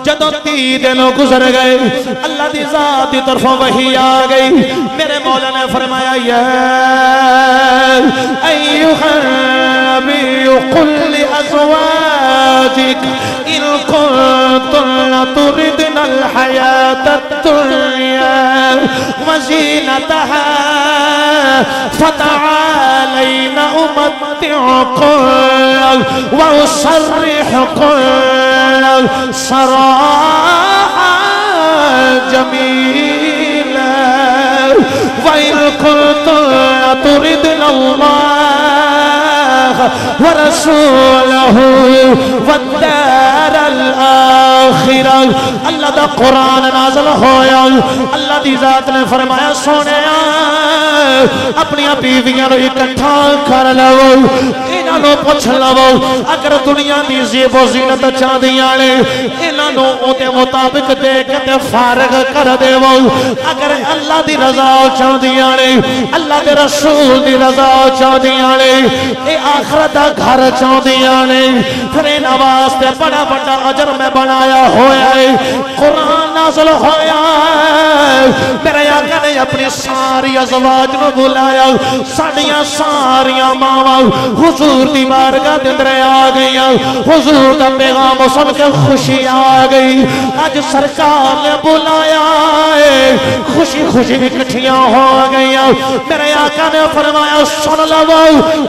जदों 30 दिन गुजर गए अल्लाह की जात की तरफों वही आ गई। मेरे मौला ने फरमाया या अय्युहन नबी कुल लि अज़वाजिक इन कुंतुन तुरिदनल हयातद दुनिया व ज़ीनतहा फतअलैना उमत्तिउकुम व उसर्रिहुकुम सराहा जमीला व इन कुंतुम तुरिदुल्लाह व रसूलहु वद्दारल आखिरह। अल्लाह दा कुरान नाज़िल होया, अल्लाह दी जात ने फरमाया सोनिया अपनी बीवियां इकट्ठा कर लवो, इन्हों पुछ लवो अगर दुनिया की ज़ेबो ज़ीनत चाहदियां ने इन्हों उहदे मुताबिक दे के फारग कर देवो। अगर अल्लाह की रज़ा चाहदियां ने, अल्लाह के रसूल की रज़ा चाहदियां ने, ये आखिरत दा घर चाहदियां ने, फिर इन्हां वास्ते बड़ा बड़ा अजर मैं बनाया होया है। कुरान नाज़िल होया, मेरे आका ने अपनी सारी अज़वाज नूं बुलाया, साडियां सारियां मावां हुजूर दी बारगाह दे अंदर आ गईयां। हुजूर दा पैगाम सुन के खुशी आ गई। अज सरकार ने बुलाया है, खुशी खुशी इकट्ठियां हो गईयां। मेरे आका ने फरमाया सुन लवो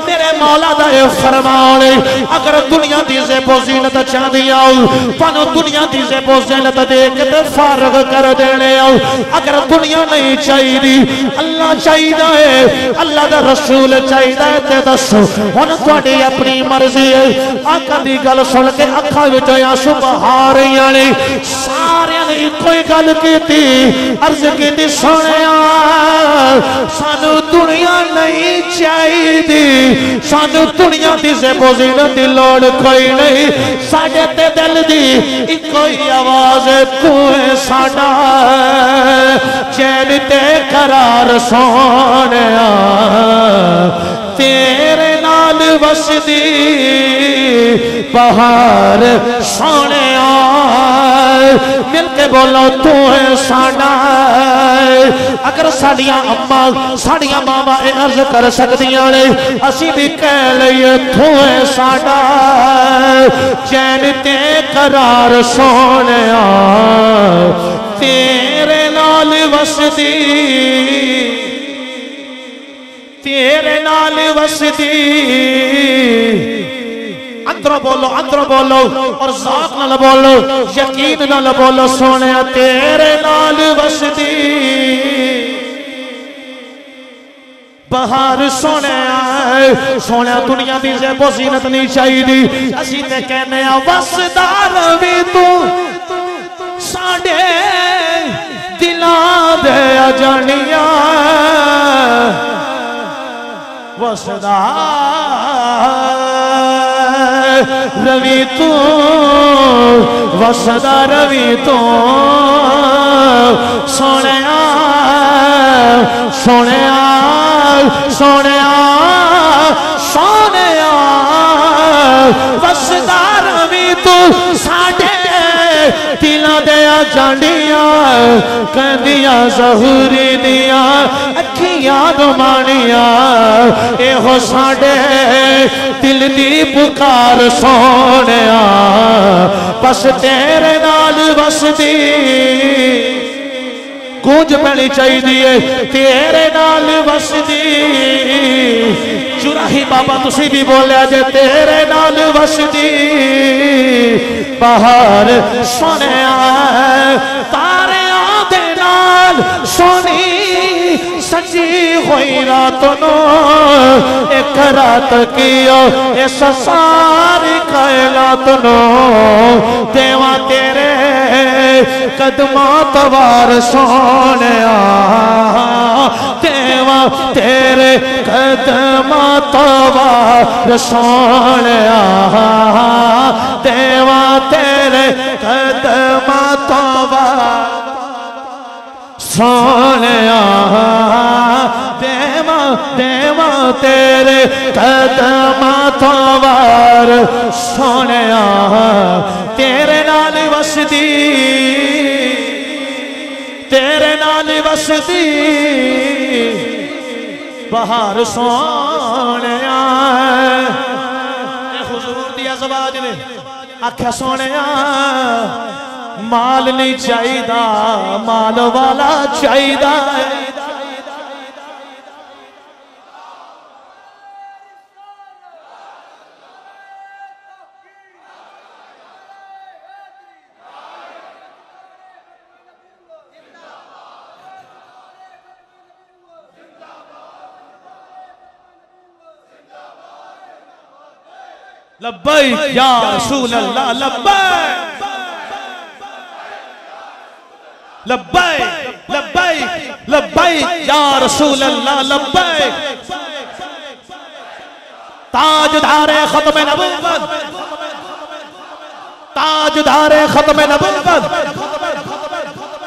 मेरे मौला दा ये फरमान है, अगर दुनिया दी ज़ेबो ज़ीनत चाहदियां तुहानू दुनिया दी ज़ेबो ज़ीनत दे के ते फारग कर देने आओ। अगर दुनिया नहीं चाहिए, अल्लाह चाहिए है, अल्लाह दा रसूल चाहिए है, ते दसो हुण तुहाडी अपनी मर्जी है। आका दी गल सुन के अखां विचों आंसू बहा रहियां ने। सारियां ने इक्को ही गल कीती, अर्ज कीती सोनिया सानू दुनिया नहीं चाहिए, सानू दुनिया दी ज़ेबो ज़ीनत दी लोड़ कोई नहीं। साडे ते दिल दी इक्को ही आवाज़ है, तू है साडा चैन ते करार सोनिया, तेरे नाल वसदी बहार सोनिया। मिल के बोलो तू है साडा। अगर साडियां अम्मा साडियां मावा ये अर्ज कर सकदियां ने, असी भी कह लईए तू है साडा चैन ते करार सोनिया, तेरे नाल वसदी, तेरे नाल वसदी। अंदरों बोलो और ज़ौक़ नाल बोलो, यकीन नाल बोलो सोने तेरे नाल वसदी बहार सोने। सोने दुनिया की ज़ेबो ज़ीनत नहीं चाहिए, असी ते कहने वसदा रवी तू साडे दिलां दे अजानिया, वसदा रवि तू, वसदा रवि तू सोनिया सोनिया सोनिया सोनिया, वसदा रवि तू साडे दिलां दे जांडियां, कहंदियां ज़हूरी दियां अखियां दुमानियां, एहो साडे दिल दी पुकार सोनिया, बस तेरे नाल वसदी। गूंज पैनी चाहिए तेरे नाल वसदी। चुराही बाबा तुसी भी बोलिया जे तेरे नाल वसदी बहार सोनिया, तारियां दे नाल सोनी सजी हुई रात नो, एक रात कियो इस सारी कायनात नो, देवा तेरे कदमां तवार सोनिया, देवा तेरे कदमां तवार सोनिया, देवा तेरे कदमां तवार सोनिया, देवा देवा तेरे कदमां तवार सोनिया, तेरे नाल वसदी, तेरे नाल वसदी बहार सोनिया। हुजूर दी अज़वाज ने आख्या सोनिया माल नहीं चाहिदा, माल वाला चाहिदा है। लब्बैक या रसूल अल्लाह लब्बैक लब्बैक लब्बैक लब्बैक या रसूल अल्लाह लब्बैक। ताजदारे खत्म नबूवत, ताजदारे खत्म नबूवत,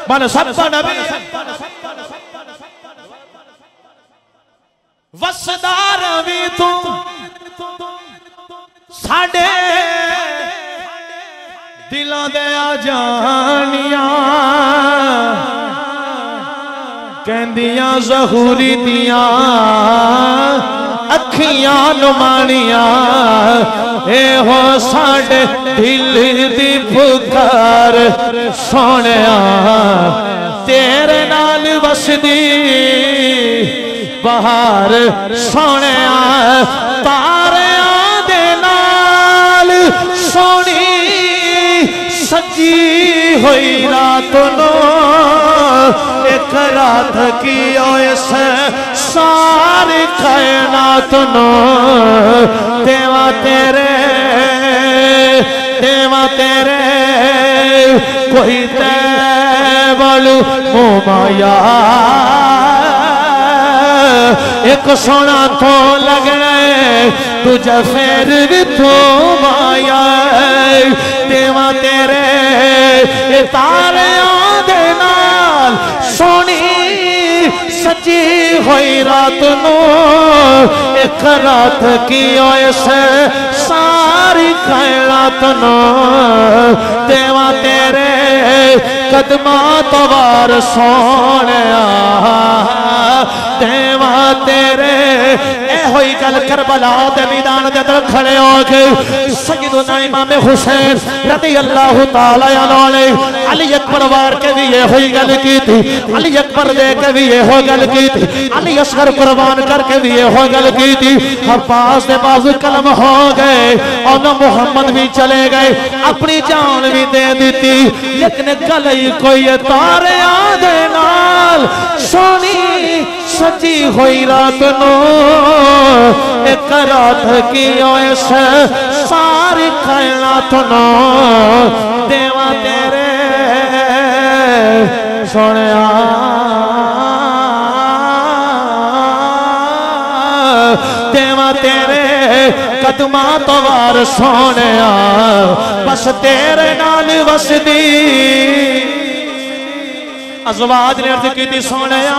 मन सब्बा नबी वसदार भी तू साडे दिलों दे आ जानिया कहंदियां ज़हूरी दियां अखियां नुमानिया ए हो साडे दिल दी पुकार सोनिया तेरे नाल वसदी बहार सोनिया तारियां दे नाल सोनी सजी हुई रात नो एक रात की ओस सारी कायनात नो देवा तेरे कोई तेवलू मोमाया एक सोना तो लगना तुझे फिर भी तो माया देवा तेरे तारियां दे नाल सोनी सजी हुई रात नो एक रात की ओस सारी कायनात नो देवा तेरे कदमा तो वार सोनिया देवा तेरे होई गल करबला दे मैदान दे अंदर खड़े हो के सय्यदुना इमाम हुसैन रज़ी अल्लाह तआला अन्हु अली अकबर वार के भी ये होई गल की थी, अली अकबर दे के भी ये हो गल की थी, अली असगर कुर्बान करके भी ये हो गल की थी। हर पास दे बाजू कलम हो गए और मोहम्मद भी चले गए, अपनी जान भी दे दी, लेकिन गल ही कोई तारियां दे नाल सोनी सजी हुई रात नो एक रात की ओस सारी कायनात नो देवा तेरे सोनिया देवा तेरे कदमा तो वार सोनिया बस तेरे नाल वसदी। अज़वाज ने अर्ज की सोनिया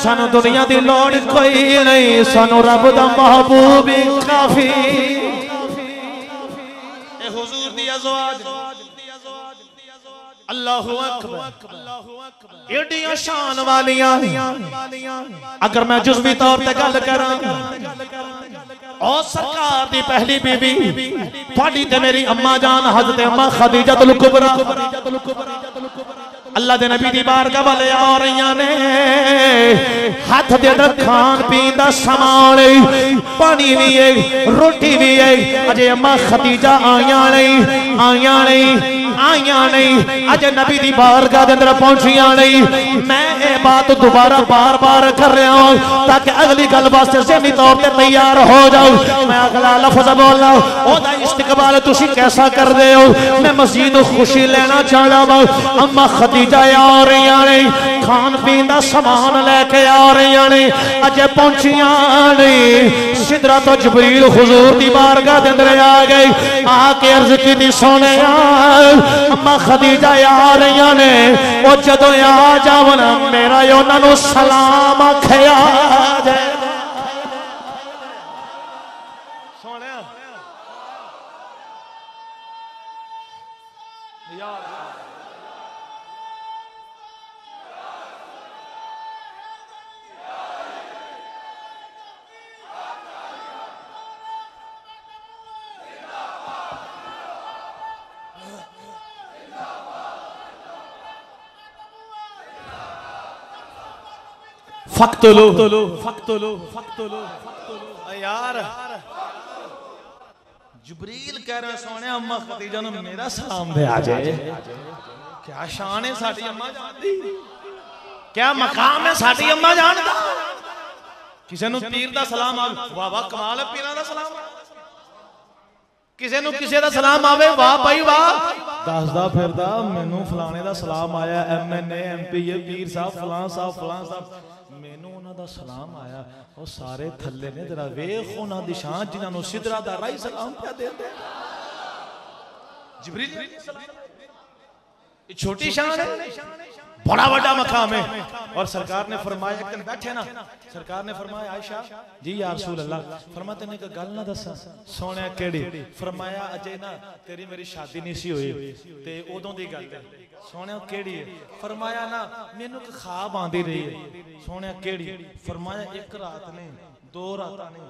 सानू दुनिया दी लोड़ कोई नहीं, सानू रब दा महबूब काफी। ए हुजूर दी अज़वाज अल्लाहु अकबर एडियां शान वालियां। अगर मैं जुज़वी तौर ते गल करा और सरकार दी पहली बीबी थोड़ी ते मेरी अम्मा जान हज़रत अम्मा खदीजतुल कुबरा अल्लाह दे नबी दी बारगाह वाले आ रही ने हाथ दे अंदर खान पीन दा सामान पानी भी है रोटी भी है। अजे अम्मा खदीजा आइयां नहीं अजे नबी दी बारगाह दे अंदर पहुंचियां नहीं। मैं ये बात दोबारा बार बार कर रहा हूं ताकि अगली गल वास्ते ज़हनी तौर पे तैयार हो जाओ। मैं अगला लफ्ज़ बोलना ओदा इस्तकबाल तुसी कैसा कर दे हो। मैं मज़ीद खुशी लेना चाहता हूं। अम्मा खदीजा आ रही ने खान पीन का सामान लैके आ रही ने अजे पहुंचिया नहीं सिदरा तो जबरील हुजूर दी बारगाह दे अंदर आ गए आके अर्ज की सोने अम्मा खदीजा आ रही ने वो जदों आ जावन मेरा उन्होंने सलाम आखिया जाए। फक्तुलू यार जबरील कह रहे सोने अम्मा खदीजा ने मेरा सलाम दे आ जाए। क्या शान है साडी अम्मा जान दी, क्या मकाम है साडी अम्मा जान दा। किसी ने पीर दा सलाम आ वाह वाह कमाल है पीरां दा सलाम। किसी नूं किसी दा सलाम आवे वाह भाई वाह दसदा फिरदा मैनू फलाने दा सलाम आया MNA MP पीर साहब फलां साहब मैनू उन्हां दा सलाम आया वो सारे थल्ले ने जरा वेख उन्हां दी शान जिन्हां नूं सिदरा दा राही सलाम पिया देंदे जिब्रील ये छोटी शान है बड़ा बड़ा मकाम है। और सरकार ने फरमाया एक दिन बैठे ना सरकार ने फरमाया आयशा जी या रसूल अल्लाह फरमा तेने एक गल ना दसा सोने केड़ी फरमाया अजे ना तेरी मेरी शादी नहीं सी हुई ते उदों दी गल है सोने केड़ी है फरमाया ना मैनू एक ख्वाब आंदी रही है सोने केड़ी फरमाया एक रात नहीं दो रात नहीं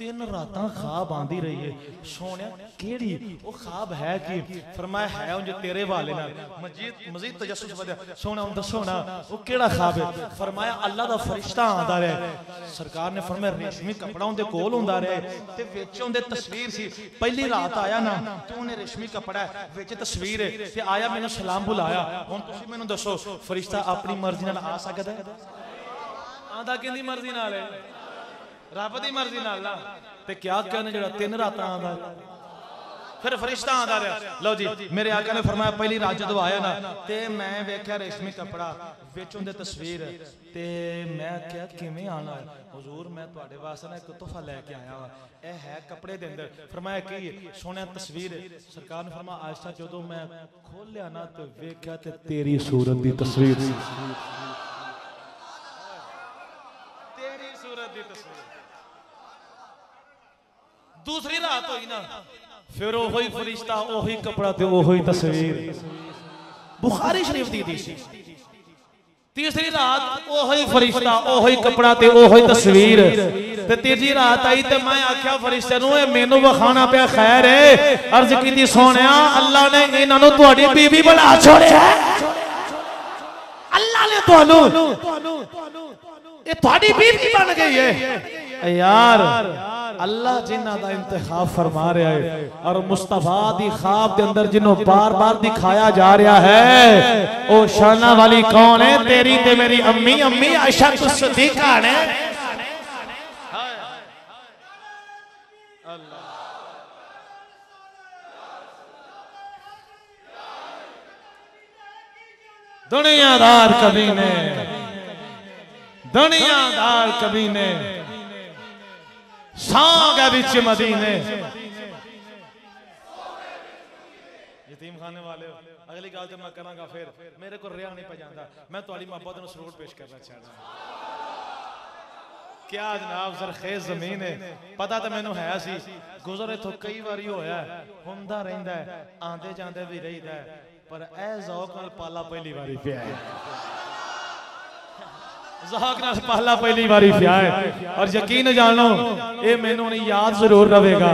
3 रातां ख्वाब आंदी रही है सोने केड़ी वो ख्वाब है कि फरमाया है उंज तेरे वाले नाल मजीद तजस्सुस वधया सोना उन दसो ना वो केड़ा ख्वाब है फरमाया अल्लाह दा फरिश्ता आंदा रहे सरकार ने फरमाया रेशमी कपड़ा उनदे कोल हुंदा रहे ते विच उनदे तस्वीर सी पहली रात आया ना ते उन्हें रेशमी कपड़ा है विच तस्वीर है ते आया मैनू सलाम बुलाया हुण तुसीं मैनू दसो फरिश्ता अपनी मर्जी नाल आ सकदा है आंदा किंदी मर्जी नाल है रब दी मर्जी नाल ना ते क्या कहने जेड़ा 3 रातां आंदा फिर फरिश्ता आंदा रहा लो जी मेरे आका ने फरमाया पहली रात जदों आया ना ते मैं वेख्या रेशमी कपड़ा विच उंदे तस्वीर ते मैं क्या किवें आना हुजूर मैं तुहाडे वास्ते ना एक तोहफा लेके आया वा ए है कपड़े दे अंदर फरमाया की सोने तस्वीर सरकार ने फरमाया आयशा जदों मैं खोलिया ना ते वेख्या ते तेरी सूरत दी तस्वीर सी तेरी सूरत दी तस्वीर दूसरी रात हुई ना फिर ओही फरिश्ता ओही कपड़ा ते ओही तस्वीर बुखारी शरीफ दी हदीस तीसरी रात ओही फरिश्ता ओही कपड़ा ते ओही तस्वीर ते तीसरी रात आई ते मैं आख्या फरिश्ते नूं ए मैनू वखाना पिया खैर है अर्ज कीती सोहणिया अल्लाह ने इन्हां नूं तुहाडी बीवी बना छोड़िया अल्लाह ने तुहानू ये तुहाडी बीवी बन गई है यार अल्लाह जिन्हां दा इंतखाब फरमा रहा है और मुस्तफा दी ख्वाब दे अंदर जिन्हों बार बार दिखाया जा रहा है ओ शाना वाली कौन है तेरी ते मेरी अम्मी अम्मी आयशा सिद्दीका ने दुनियादार कमीने दुनियादार कमीने सांग है बिच मदीने यतीम खाने वाले अगली गल तो मैं करांगा फिर मेरे को रिया नहीं पा जाता मैं तुहाडी मोहब्बत नूं सलूट पेश करना चाहता क्या जनाब सरखेज जमीन है पता तो मैनू है सी गुजर इथों कई बारी होया हुंदा रहिंदा है आंदे जांदे भी रहीदा है पर ए ज़ौक नाल पाला पहली बारी पिया है ज़ौक नाल पाला पहली बारी पिया है और यकीन जानो ये मैनू नहीं याद जरूर रहेगा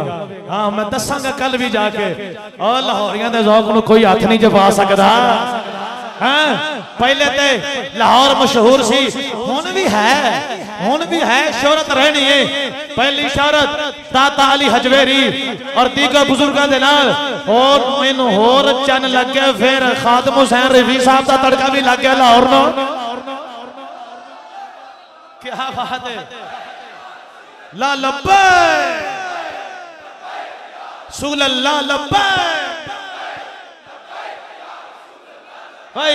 हाँ मैं दसांगा कल भी जाके और लाहौरियां दे ज़ौक नूं कोई हाथ नहीं जपा सकदा हाँ पहले ते लाहौर मशहूर सी हुण भी है शोहरत रहनी है पहली शोहरत दाता अली हजवेरी और दीगर बुजुर्गों के नाल और मैनू होर चन लग गया फिर खादम हुसैन रिफी साहब का तड़का भी लग गया लाहौर नो क्या बात है ला लब्बैक सुल्लल्लाह लब्बैक भाई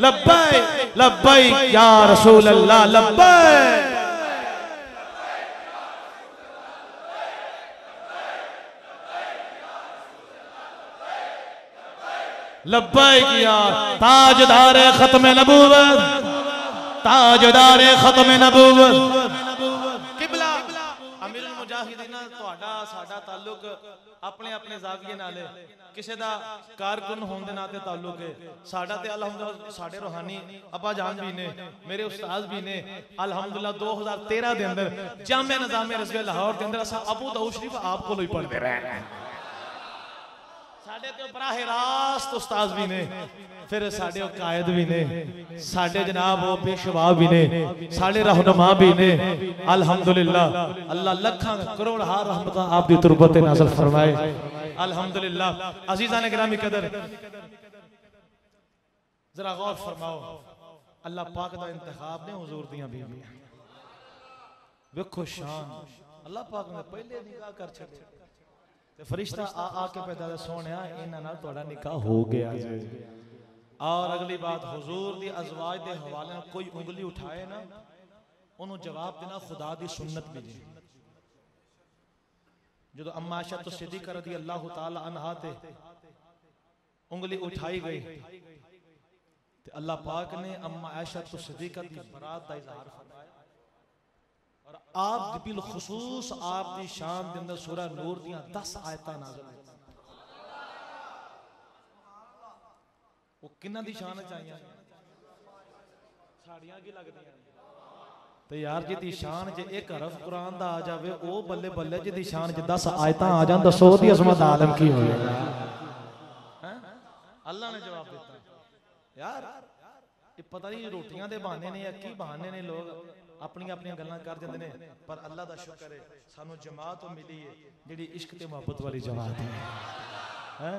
लब्बैक लब्बैक या रसूल अल्लाह लब्बैक लब्बैक या ताजदार खत्म नबूवत ताजदार खत्म नबूवत किबला अमीरुल मुजाहिदीन तुहाडा साडा ताल्लुक अपने अपने ज़ाविये नाल है किसी दा कारकुन होने दे नाते ताल्लुक है साडा ते अल्हम्दुलिल्लाह साडे रूहानी अब्बा जान भी ने मेरे उस्ताद भी ने अल्हम्दुलिल्लाह 2013 दे अंदर जामे निज़ामे रज़वी लाहौर दे अंदर असा अबू दाऊद शरीफ आप कोलों ही पढ़दे रहे साडे ते बराह रास्त उस्ताद भी ने फिर साडे कायद भी ने साडे जनाब वो पेशवा भी ने साडे रहनुमा भी ने अल्हम्दुलिल्लाह अल्लाह लखां करोड़ हार रहमत आप दी तुरबत नाज़िल फरमाए अल्हम्दुलिल्लाह अजीज़ान गिरामी कदर जरा गौर फरमाओ अल्लाह पाक दा इंतखाब ने हुजूर दियां बीवियां वेखो शान अल्लाह पाक ने पहले निकाह कर छड़े फरिश्ता आ के पैदा सोने इन्हां नाल तुहाडा निकाह हो गया जी। और अगली बात हुजूर दी अज़वाज दे हवाले नाल कोई उंगली उठाए ना उन्होंने जवाब देना खुदा दी सुन्नत में जी। जो अम्मा आयशा तो सिद्दीक़ा रज़ी अल्लाह तआला अन्हा ते उंगली उठाई गई ते अल्लाह पाक ने अम्मा आयशा तो सिद्दीक़ा दी बरात दा इज़हार फरमाया और आप बिल खुसूस आप दी शान दे अंदर सूरह नूर दियां 10 आयतां नाज़िल हुई। वो किन्ना दी शान चाहिए साड़ियां की लगदियां तो यार जिदी शान जे एक हरफ कुरान दा आ जावे ओ बल्ले बल्ले जिदी शान जे 10 आयतां आ जान दसो दी अज़मत आलम की होएगा। हैं अल्लाह ने जवाब दिता यार ये पता नहीं रोटियां दे बहाने ने या की बहाने ने लोग अपनी अपनी गल्लां कर जांदे ने पर अल्लाह दा शुक्र है सानू जमात मिली है जेड़ी इश्क ते मोहब्बत वाली जमात है। हैं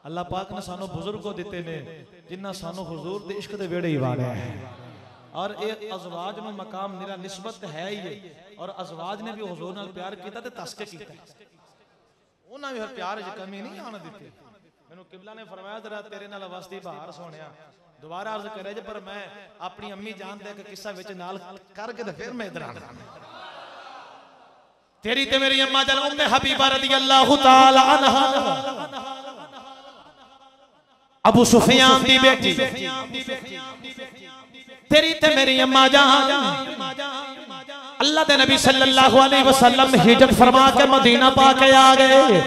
अल्लाह पाक ने सानू बुजुर्गों दिते ने जिन्ना सानू हुजूर दे इश्क दे वेड़े ही वाड़े है। और एक अज़वाज में मकाम निरा निस्बत है ही है और अज़वाज ने भी हुजूर नाल प्यार कीता ते तस्के कीता उन्हां भी हर प्यार च कमी नहीं आने दित्ती। मैनू किबला ने फरमाया तेरा तेरे नाल वास्ते बाहर सोनिया दोबारा अर्ज करे जे पर मैं अपनी अम्मी जान दे के किस्सा विच नाल करके ते फिर मैं इधर आना तेरी ते मेरी अम्मा जान उम्मे हबीबा रज़ियल्लाहु ताला अन्हा अबू सुफियान दी बेटी तेरी ते मेरी अम्मा जान अल्लाह दे नबी सल्लल्लाहु अलैहि वसल्लम हिजरत फरमा के मदीना पाक आ गए।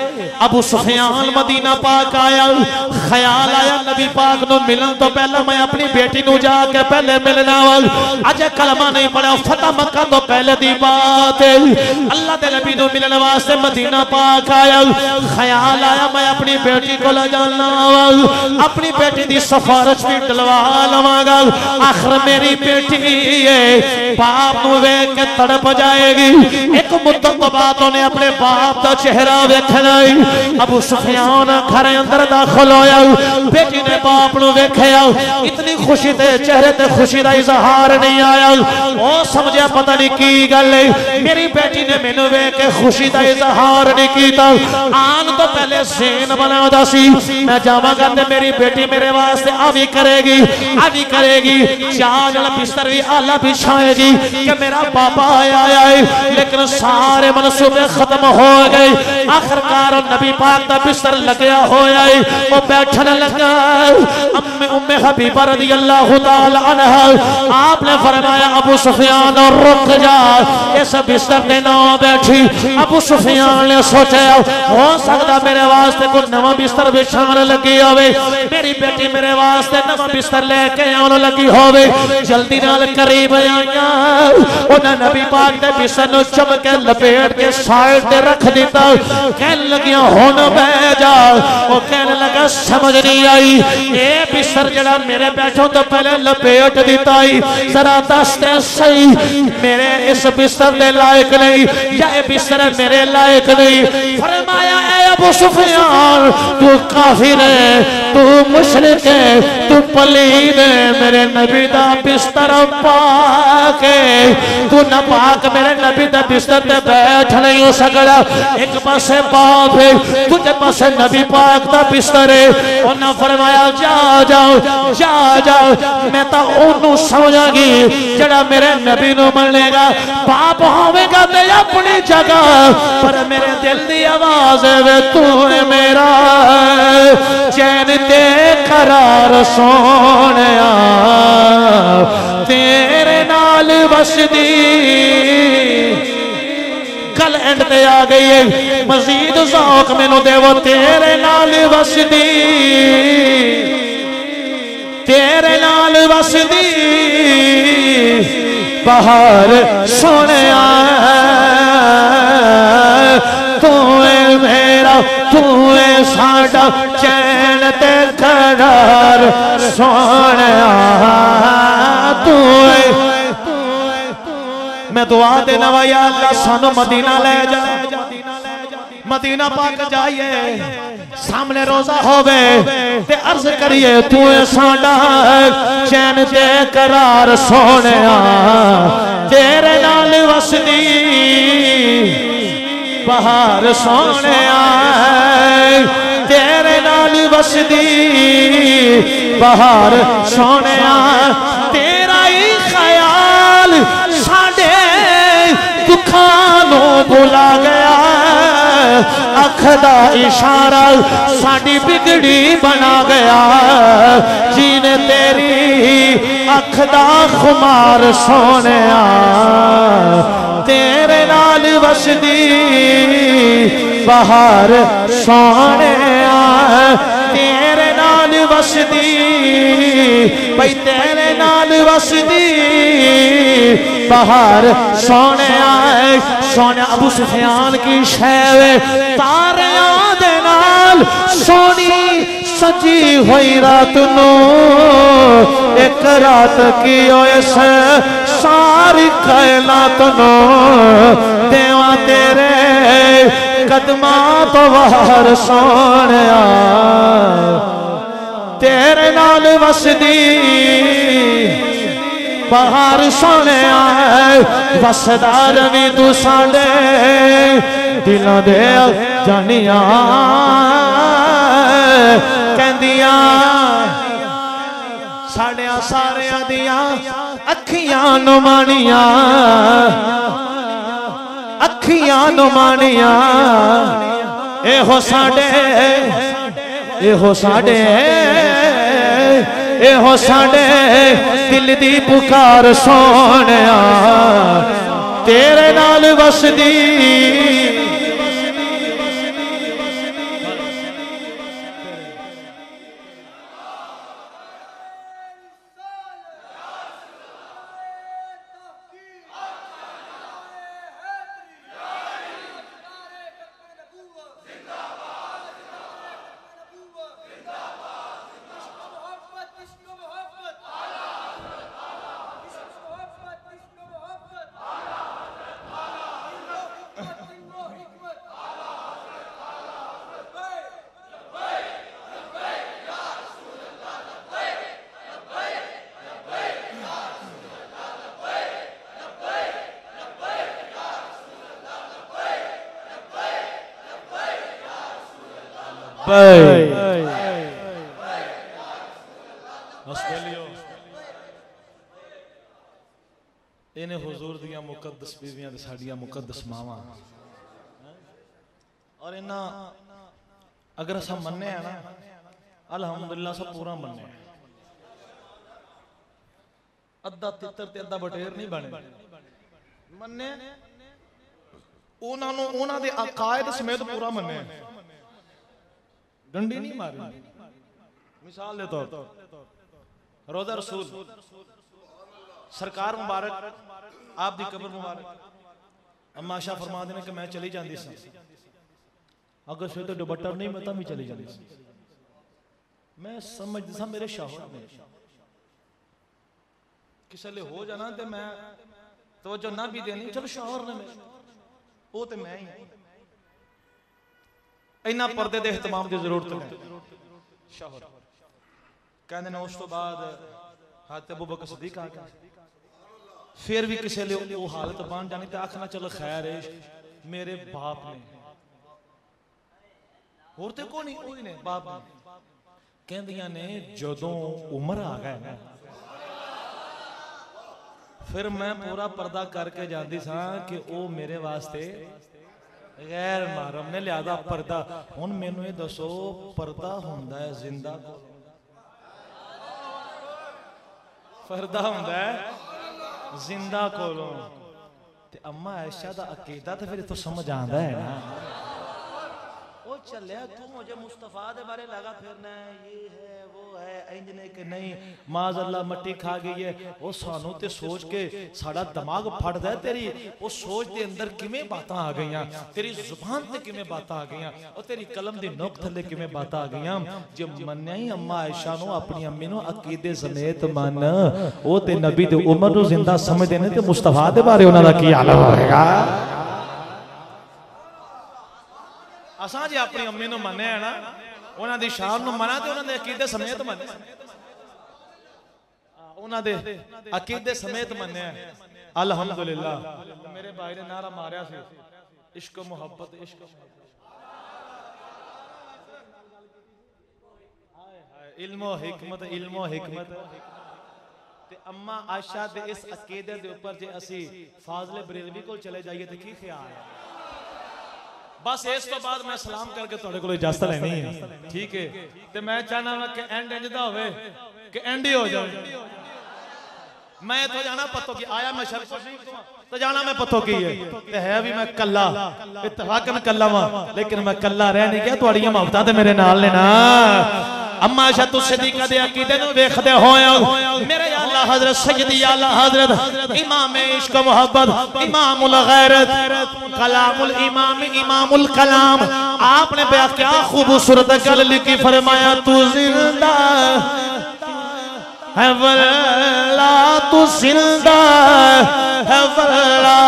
अबू सुफियान मदीना पाक आया ख्याल आया नबी पाक नु मिलन तो पहले मैं अपनी बेटी नु जाके पहले मिलना अजे कलमा नहीं पढ़ा फतह मक्का तो पहले दी बात है। अल्लाह दे नबी नु मिलन वास्ते मदीना पाक आया ख्याल आया मैं अपनी बेटी को ले जाना अपनी बेटी दी सिफारिश भी दिलवा लवांगा आखिर मेरी बेटी है बाप नु वेख के तड़प जाएगी। एक मुद्दत तो बाद उन्हें अपने बाप का चेहरा देखना अबू सुफियान घर अंदर दाखिल होया बेटी ने बाप नु वेख्या इतनी खुशी ते चेहरे ते खुशी दा इजहार नहीं आया ओ समझया पता नहीं की गल है मेरी बेटी ने मैनू वेख के खुशी दा इजहार नहीं कीता आन तो पहले सेन बनादा सी मैं जावांगा ते मेरी बेटी मेरे वास्ते आ भी करेगी चाल बिस्तर भी आला बिछाएगी कि मेरा पापा आया है लेकिन सारे मनसूबे खत्म हो गए। आखिरकार नबी पाक दा बिस्तर लगया होया है वो बैठने लगा उम्मे हबीबा रज़ियल्लाहु ताला अन्हा आपने फरमाया अबू सुफियान रुक जा इस बिस्तर पे ना बैठी। अबू सुफियान ने सोचा हो सकता मेरे वास्ते कोई नवा बिस्तर बिछाने लगी होवे मेरी बेटी मेरे वास्ते नवा बिस्तर लेके आने लगी होवे जल्दी नाल करीब आया उन्हें नबी पाक ने बिस्तर नु चुम के लपेट के साइड ते रख दिता कहने लगियां हुण बह जा वो कहने लगा समझ नहीं आई ये बिस्तर जड़ा मेरे बैठों तो पहले लपेट दिता ही जरा दस दे सही मेरे इस बिस्तर दे लायक नहीं या ये बिस्तर मेरे लायक नहीं। फरमाया ए अबू सुफियान तू काफिर है तू मुशरिक है तू पलीद है मेरे नबी दा बिस्तर पाक है तू ना पाक मेरे नबी दा बिस्तर ते बैठ नहीं हो सकदा एक पासे बाप है दूजे पासे नबी पाक दा बिस्तर है उन्हें फरमाया जा जाओ मैं तो ओनू समझागी जड़ा मेरे नबी नु मनेगा बाप होवेगा ते अपनी जगह पर मेरे दिल दी आवाज है तू है मेरा चैन ते करार सोनिया तेरे नाल बसदी कल एंड ते आ गई है मजीद ज़ौक़ मैनू देवो तेरे नाल बसदी तेरे नाल बसदी बाहर सोनिया तू है मेरा तू है साडा चैन ते करार सोनिया तू है मैं दुआ देना वा या अल्लाह सानू मदीना ले जा मदीना पाक जाइए सामने रोजा होवे ते अर्ज करिए तू साडा चैन ते करार सोनिया तेरे नाल वसदी बहार सोने तेरे नाल वसदी बहार सोने तेरा ही ख्याल साडे दुखां नूं भुला गया अख दा इशारा साडी बिगड़ी बना गया जीने तेरी अख दा खुमार सोने तेरे नाल वसदी बहार सोने तेरे नाल वसदी भाई तेरे नाल वसदी बहार सोने सोने अबू सुफियान की शैव तारियां दे नाल सोनी सजी हुई रात नू एक रात की ओस सारी कायनात नू देवा तेरे कदमा तो बाहर सोने तेरे नाल वसदी बहार सोने वसदार भी तू साडे दिलों दे जानिया कहंदिया साड़िया सारिया दिया अखियां नुमानिया अखियां नुमानिया एहो साडे एहो साडे एहो साडे दिल दी पुकार सोने तेरे नाल वसदी इन्हें हुजूर दियां मुकद्दस बीवियां ते साडियां मुकद्दस मावां और इन्ना अगर अस मन्ने ना अल्हम्दुलिल्लाह सब पूरा मन्ने अद्धा तितर ते अद्धा बटेर नहीं बने मन्ने उन्हां दे अकायद समेत पूरा मन्ने डंडी नहीं मारी मिसाल दे तौर रोजा रसूल सरकार मुबारक आप दी कब्र मुबारक अम्मा आशा फरमा देने कि मैं चली जाती सी अगर से तो दुपट्टा नहीं मैं भी चली जाती सी मैं समझती सा मेरे शौहर ने किसी ले हो जाना ते मैं तवज्जो ना भी देनी चलो शौहर ने वो तो मैं ही इन्ना पर्दे दे एहतमाम की जरूरत है शौहर कहते ने उस तो बाद हाथ अबू बकर सिद्दीक आ गया फिर भी किसी ले वो हालत बन जानी तो आखना चलो खैर है मेरे बाप ने होर ते कोई नहीं बाप ने कहंदियां ने जदों उम्र आ गए ना फिर मैं पूरा पर्दा करके जाती सा कि वो मेरे वास्ते गैर महरम ने लिया पर्दा हुण मैनू ये दसो पर्दा हुंदा है जिंदा पर्दा हुंदा है जिंदा कोलों ते अम्मा आयशा दा अकीदा तो फिर तो समझ आंदा है ना ओ चलिया तू मुझे मुस्तफा दे बारे लगा फिरना ये है वो है इंज ने कि नहीं माज़अल्लाह मट्टी खा गई है वो सानू ते सोच के साडा दिमाग फटदा है तेरी वो सोच दे अंदर किवें बातां आ गईयां तेरी जुबान ते किवें बातां आ गईयां और तेरी कलम दी नोक थल्ले किवें बातां आ गईयां जे मन्निया ही अम्मा आयशा नु अपनी अम्मी नु अकीदे समेत मन ओ ते नबी दे उम्र नु जिंदा समझदे ने ते मुस्तफा दे बारे उन्हां दा की हाल होएगा असां जे अपनी अम्मी नु मन्ने है ना उन्हां दी शान नु मना ते उन्हां दे अकीदे समेत मन्ने उन्हां दे अकीदे समेत मन्ने अल्हम्दुलिल्लाह मेरे भाई ने नारा मारिया सी इश्क मोहब्बत इल्मो हिकमत ते अम्मा आयशा दे इस अकीदे दे ऊपर जे असी फाजले बरेलवी को चले जाइए तो की ख्याल है। बस इस तो बाद मैं सलाम करके थोड़े को इजाजत लेनी है, ठीक है। ते मैं चाहना वा कि एंड इंज दा होवे कि एंड ही हो जाए। मैं तो जाना पतो कि आया मैं शर्फ तो जाना मैं पतो की है भी मैं कल्ला इत्तफाकन कल्ला वा, लेकिन मैं कल्ला रह नहीं गया। तुहाड़ियां मोहब्बतां ते मेरे नाल ने ना। अम्मा आयशा तू सिद्दीका दे अकीदे नु देखदे होया मेरे आला हजरत सैयदी आला हजरत इमाम इश्क मोहब्बत इमामुल गैरत कलामुल इमाम इमामुल कलाम आपने बया क्या खूबसूरत गल लिखी, फरमाया तू जिंदा है वल्ला तू जिंदा है वल्ला।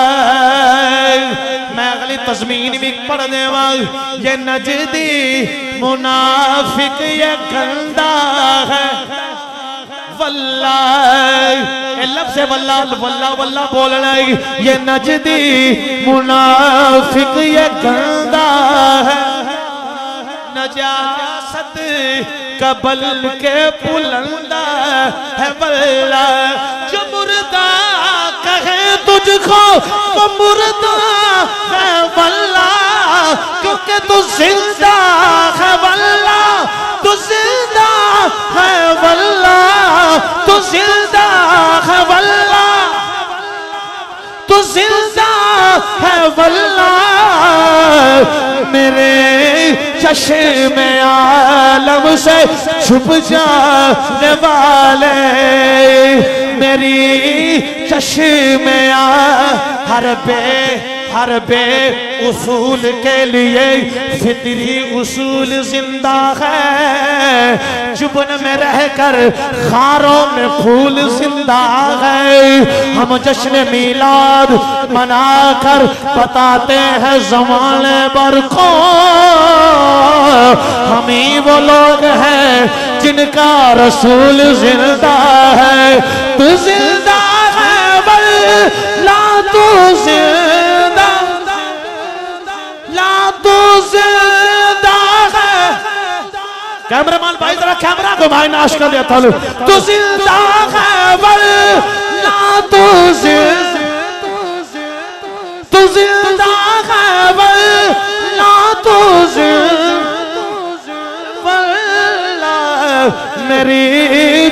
मैं अगली तज़मीन भी पढ़ देवा, ये नजदी मुनाफिक ये गंदा है वल्ला। लफ्ज़ वल्ला वल्ला वल्ला बोलना, ये नजदी मुनाफिक ये गंदा है। नजासत कबल के बुलंदा है वल्ला। जो मुर्दा कहे तुझको वो मुर्दा है वल्ला, क्योंकि तू जिंदा है वल्ला, तू जिंदा है वल्ला, तू जिंदा है वल्ला, तू जिंदा है वल्ला। मेरे चश्मे आलम से छुप जाने वाले, मेरी चश्मे हर बे उसूल के लिए फितरी उसूल जिंदा है। जुबन में रहकर खारों में फूल जिंदा है। हम जश्न मिलाद मनाकर बताते हैं ज़माने भर को, हम ही वो लोग हैं जिनका रसूल जिंदा है। तू जिंदा है वल्ला, तू जिंदा ला, तू जिंदा है। कैमरामैन भाई जरा कैमरा घुमाए, नाश कर दिया था। तू जिंदा है वल्ला, तू जिंदा है वल्ला, तू वल्ला। मेरी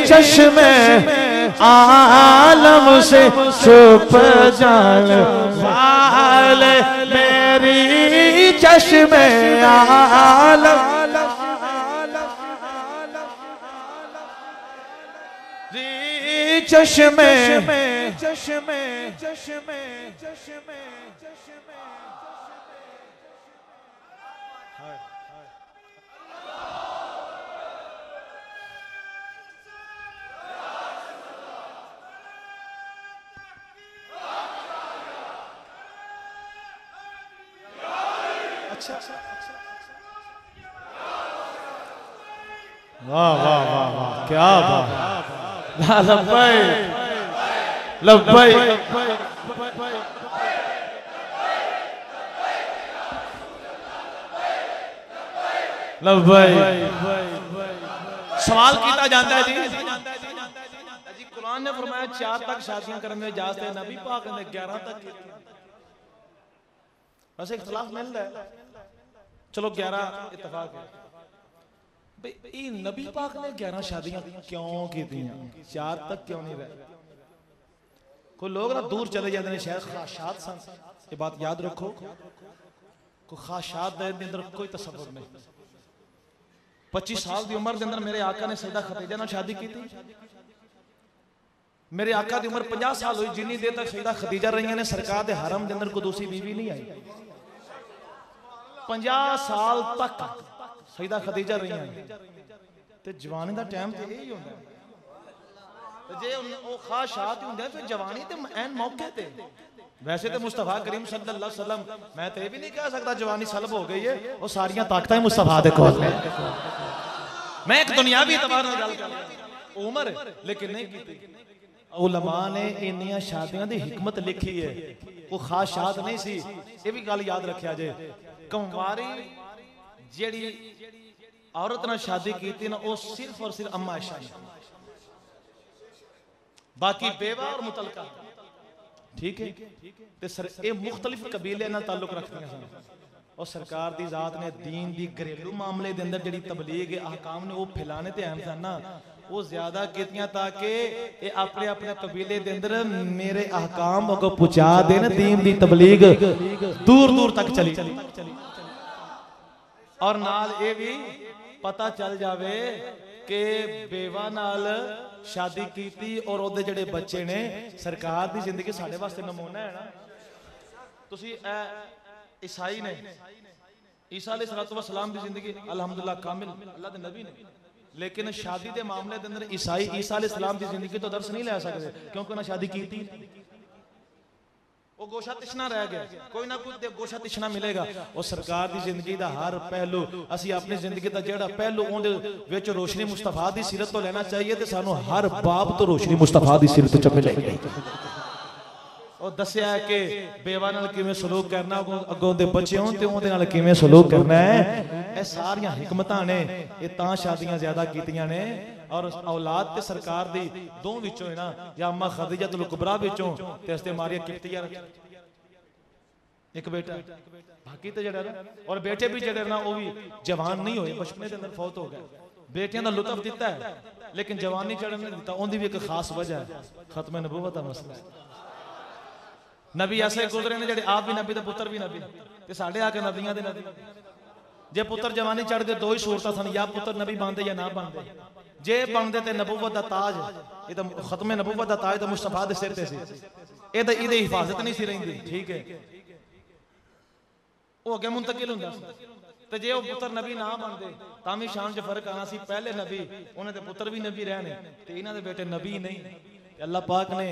चश्मे आलम से छुप जाने वाले, मेरी चश्मे आलम चश्मे चश्मे चश्मे चश्मे वाह वाह वाह वाह, क्या बात। लब्बैक लब्बैक लब्बैक। सवाल किया जाता है जी, कुरान ने फरमाया 4 तक शादियां करने में इजाजत है, नबी पाक ने 11 तक की। वैसे इख्तिलाफ मिलता है, चलो 11 इत्तेफाक है। नबी पाक ने 11 शादियां क्यों की थी, 4 तक क्यों नहीं रहे? कोई लोग ना दूर चले जाते हैं, शायद ख्वाहिशात सन। ये बात याद रखो, कोई ख्वाहिशात दे अंदर कोई तसव्वुर नहीं। 25 साल की उम्र के अंदर मेरे आका ने सैयदा खदीजा नाल शादी की थी। मेरे आका की उम्र 50 साल हुई, जिन्नी देर तक सैयदा खदीजा रही ने सरकार के हरम के अंदर कोई दूसरी बीवी नहीं आई। 50 साल तक सैयदा खदीजा रही ते जवानी का टाइम तो यही होता है। जे वो ख्वाहिशात होंगे फिर जवानी ते ऐन मौके ते। वैसे तो मुस्तफा करीम सल्लल्लाहु अलैहि वसल्लम, मैं तो ये भी नहीं कह सकता जवानी सलब हो गई है, वो सारियां ताकतां मुस्तफा दे कोल ने। मैं एक दुनियावी एतबार नाल गल कर रहा उम्र लेकिन नहीं की। उलमा ने इन्नियां शादियां दी हिकमत लिखी है, वो खास शाद नहीं सी। ये भी गल याद रखिया जे, कंवारी जेड़ी औरत नाल शादी की ना वो सिर्फ और सिर्फ अम्मा आयशा ने, बाकी बेवा और मुतलका, ठीक है। ते सर ये मुख्तलिफ कबीले नाल ताल्लुक रखदियां सन। और सरकार दी जात ने दीन दी घरेलू मामले दे अंदर जेड़ी तबलीग अहकाम ने वो फैलाने ते अहम सन ना, वो ज्यादा कीतियां ताकि ये अपने अपने कबीले दे अंदर मेरे अहकाम को पहुंचा देन, दीन दी तबलीग दूर दूर तक चली। और नाल ये भी पता चल जावे कि बेवा नाल शादी कीती और ओदे जेड़े बच्चे ने, सरकार दी जिंदगी साडे वास्ते नमूना है ना। तुसी ईसाई ने, ईसा अलैहिस्सलाम दी जिंदगी अल्हम्दुलिल्लाह कामिल अल्लाह दे नबी ने, लेकिन शादी दे मामले दे अंदर ईसाई ईसा अलैहिस्सलाम दी जिंदगी तो दर्श नहीं ले सकते, क्योंकि उन्हें शादी की थी। वो गोशा तिशना रह गया, कोई ना कोई गोशा तिशना मिलेगा। और सरकार दी जिंदगी दा हर पहलू, असी अपनी जिंदगी दा जेड़ा पहलू उहदे विच रोशनी मुस्तफा दी सीरत तो लेना चाहिए, ते सानू हर बाब तो रोशनी मुस्तफा दी सीरत च मिलेगी। और दस्या है कि बेवा नाल किवें सलूक करना, अगों दे बच्चे होण ते उहदे नाल किवें सलूक करना है। ये सारियां हिकमतां ने, ये तां शादियां ज्यादा कीतियां ने। और औलाद ते सरकार दी दो विचों है ना, या अम्मा खदीजतुल कुबरा विचों ते अस्ते मारिया किफ्तिया एक बेटा, बाकी तो जेड़ा ना, और बेटे भी जेड़े ना वो भी जवान नहीं होए, बचपने के अंदर फौत हो गए। बेटियां दा लुत्फ दिता है लेकिन जवानी चढ़न नहीं दिता, उनकी भी एक खास वजह है, खत्म नबूवत का मसला है। नबी ऐसे गुजरे ने जेड़े आप भी नबी ते पुत्र भी नबी, ते साडे आके नबियां दे नबी। जे पुत्र जवानी चढ़ गए दो ही सूरतां सन, या पुत्र नबी बनदे या ना बनदे। जे बनदे ते नबूवत दा ताज, ये तो खत्म नबूवत दा ताज तो मुस्तफा दे सिर ते सी, ये तो इहदी हिफाजत नहीं सी रहिंदी, ठीक है। वो अगे मुंतकिल हुंदा सी, ते जे वो पुत्र नबी ना बनदे तां भी शान च फर्क आना सी। पहले नबी उन्हां दे पुत्र भी नबी रहने, ते इन्हां दे बेटे नबी नहीं। अल्लाह पाक ने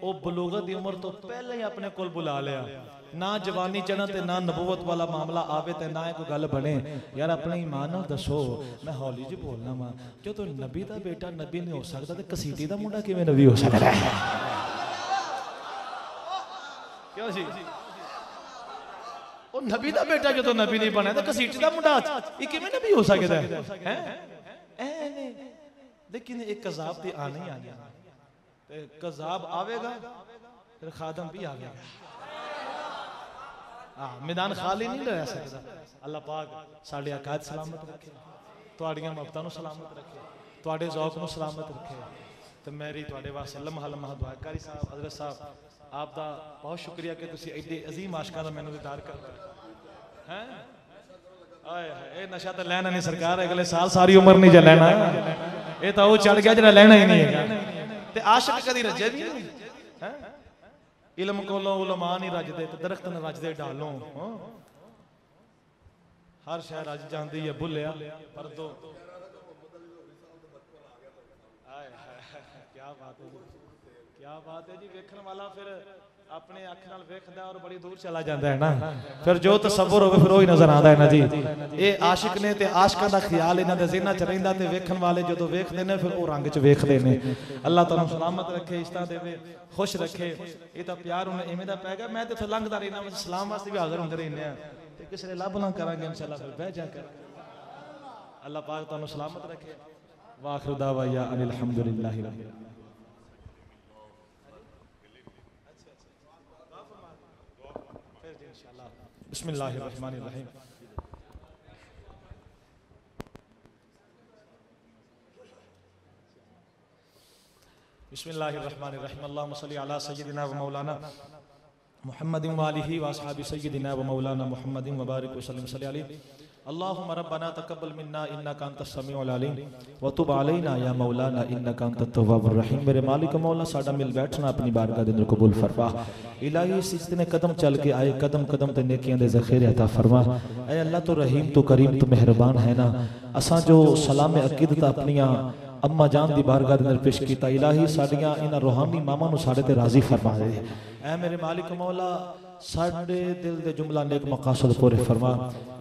वो बलूगत की उम्र तो पहले ही अपने कोल बुला लिया, ना जवानी चढ़न ते ना नबूवत वाला मामला आवे ते ना कोई गल बने। यार अपने ईमान नाल दसो, मैं हौली जी बोलना वा, जो तो नबी दा बेटा नबी नहीं हो सकता ते कसीटी दा मुंडा किवें नबी हो सकता है? क्यों जी? वो नबी दा बेटा जो तो नबी नहीं बना ते कसीटी दा मुंडा ये किवें नबी हो सकता है? हैं लेकिन एक कज़ाब ते आने ही आने, कज़ाब आवेगा फिर खादम भी आवेगा। मैदान खाली नहीं रह सकता। अल्लाह पाक साडे अकायद सलामत रखे, तुहाड़ियां मुहब्बतां नूं सलामत रखे, तुहाडे ज़ौक़ नूं सलामत रखे। तो मेरी तुहाडे वास्ते लम्हा लम्हा दुआ। कारी साहब, हज़रत साहब, आपका बहुत शुक्रिया कि तुसीं एडे अजीम आशिकां दा मैनूं दीदार करते हैं। आए हाय, नशा तो लैना नहीं सरकार, अगले साल सारी उम्र नहीं लैना, ये तो वो चढ़ गया जिहड़ा लैना ही नहीं है। ते आशिक कदी रजे भी नहीं है। इल्म कोलों उलमा नहीं रजदे, ते दरख्त न रजदे डालों। हर शह रज जाती है भुलिया पर दो। क्या बात है जी, क्या बात है जी। वेखण वाला फिर अपने अख नाल वेखदा और बड़ी दूर चला जाता है ना, फिर जो तसव्वुर होवे फिर वही नजर आता है ना जी। ये आशिक ने ते आशिकां दा ख्याल इन्हां दे ज़हनां च रहिंदा, ते वेखण वाले जदों वेखदे ने फिर वो रंग च वेखदे ने। अल्लाह तुहानूं सलामत रखे, इश्तां देवे, खुश रखे। ये तो प्यार हुण इवें दा पै गया। मैं ते इत्थों लंघदा रहना, सलाम वास्ते भी हाज़र हुंदे रहने आ, ते किसी ने लभ ना करांगे इंशाअल्लाह, फिर बह जा कर। अल्लाह पाक तुहानूं सलामत रखे। वाखिर दावा या अनिल हम्दुलिल्लाहि रब्बिल आलमीन। बिस्मिल्लाहिर्रहमानिर्रहीम। बिस्मिल्लाहिर्रहमानिर्रहीम। अल्लाहुम्मा सल्लि अला सय्यिदिना व मौलाना मुहम्मदिन व आलिहि व अस्हाबि सय्यिदिना व मौलाना मुहम्मदिन व बारिक व सल्लिम अलैहि। अल्लाहुम्मा रब्बना तक़ब्बल मिन्ना इन्नका अंतस समीउल अलीम व तुब अलैना या मौलाना इन्नका अंतत तव्वाबुर रहीम। मेरे मालिक मौला साडा मिल बैठना अपनी बारगाह दे अंदर कबूल फरमा। इलाही इस इतने कदम चल के आए, कदम कदम ते नेकियां दे ज़ख़ीरे अता फरमा। ऐ अल्लाह तो रहीम तो करीम तो मेहरबान है ना। असां जो सलाम अकीदत अपनियां अम्मा जान दी बारगाह दे अंदर पेश कीता, इलाही साडियां इन्हां रूहानी मामा नूं साडे ते राज़ी फरमा दे। ऐ मेरे मालिक मौला साडे दिल दे जुमला नेक मकासद पूरे फरमा।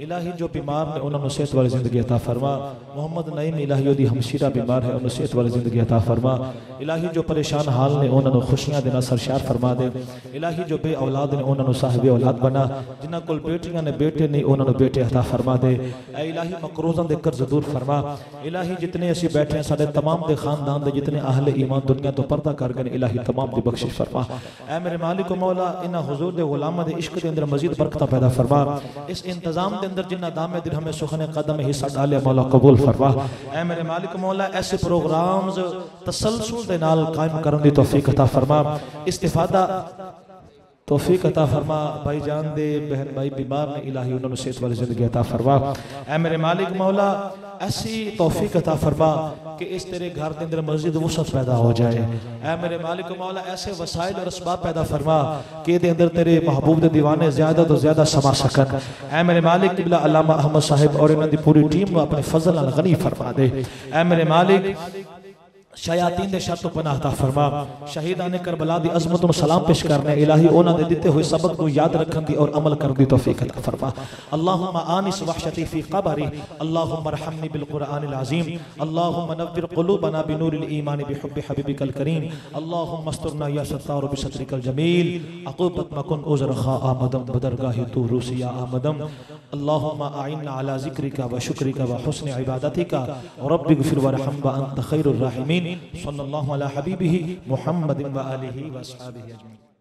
इलाही जो बीमार ने उन्होंने सेहत वाली जिंदगी अता फरमा। मोहम्मद नईम इलाही ओदी हमशीरा बीमार है, उन्होंने सेहत वाली जिंदगी अता फरमा। इलाही जो परेशान हाल ने उन्होंने खुशियां देना सरशार फरमा दे। इलाही जो बे औलाद ने उन्होंने साहिब औलाद बना। जिन्हां कोल बेटियां ने बेटे नहीं उन्होंने बेटे अता फरमा दे। ऐ इलाही मकरूज़ां दे कर्ज दूर फरमा। इलाही जितने असी बैठे हैं साडे तमाम दे खानदान दे जितने अहले ईमान दुनिया तो पर्दा कर गए इलाही तमाम दी बख्शिश फरमा। ऐ मेरे मालिक मौला इन्हां हुजूर दे गुलामां दे इश्क दे अंदर मजीद बरकत पैदा फरमा। इस इंतजाम के अंदर जिन्ना दामे दिन हमें सुखने कदम हिस्सा डाले मौला कबूल फरमा। ऐ मेरे मालिक मौला ऐसे प्रोग्राम्स तसलसल दे नाल कायम करने की तौफीक अता फरमा। इस्तिफादा तौफीक अता फरमा। भाई जान दे बहन भाई बीमार ने इलाही उन्होंने सेहत वाली जिंदगी अता फरमा। ऐ मेरे मालिक मौला ऐसी तौफीक अता फरमा कि इस तेरे घर के अंदर मस्जिद वसत पैदा हो जाए। ऐ मेरे मालिक मौला ऐसे वसाइल और असबाब पैदा फरमा कि दे अंदर तेरे महबूब दे दीवाने ज्यादा तो ज्यादा समा सकन। ऐ मेरे मालिक किबला अल्लामा अहमद साहिब और इन्हां दी पूरी टीम को अपने फजल नाल गनी फरमा दे। ऐ मेरे मालिक शयातीन दे शर तो पनाह अता फरमा। शहीदाने करबला दी अजमत नूं सलाम पेश करने इलाही उन्हां दे दिते हुए सबक नूं याद रखन दी और अमल करन दी तौफीक अता फरमा। अल्लाहुम्मा आनिस वहशती फी क़बरी अल्लाहुम्मा रहमनी बिल कुरआनिल अज़ीम अल्लाहुम्मा नव्विर क़ुलूबना बिनूरिल ईमान बिहुब्बि हबीबिकल करीम अल्लाहुम्मा अस्तिरना या सत्तार बिसत्रिकल जमील अक़ूबत मकुन उज़रखा आमदम बदरगाहि तू रूसिया आमदम अल्लाहुम्मा आइन्ना अला ज़िक्रिका व शुक्रिका व हुस्नि इबादतिका रब्बिग़फिर वरहम व अंत खैरुर राहिमीन सल्लल्लाहु अला हबीबिही मुहम्मदिन व आलिही व अस्हाबिही अजमईन।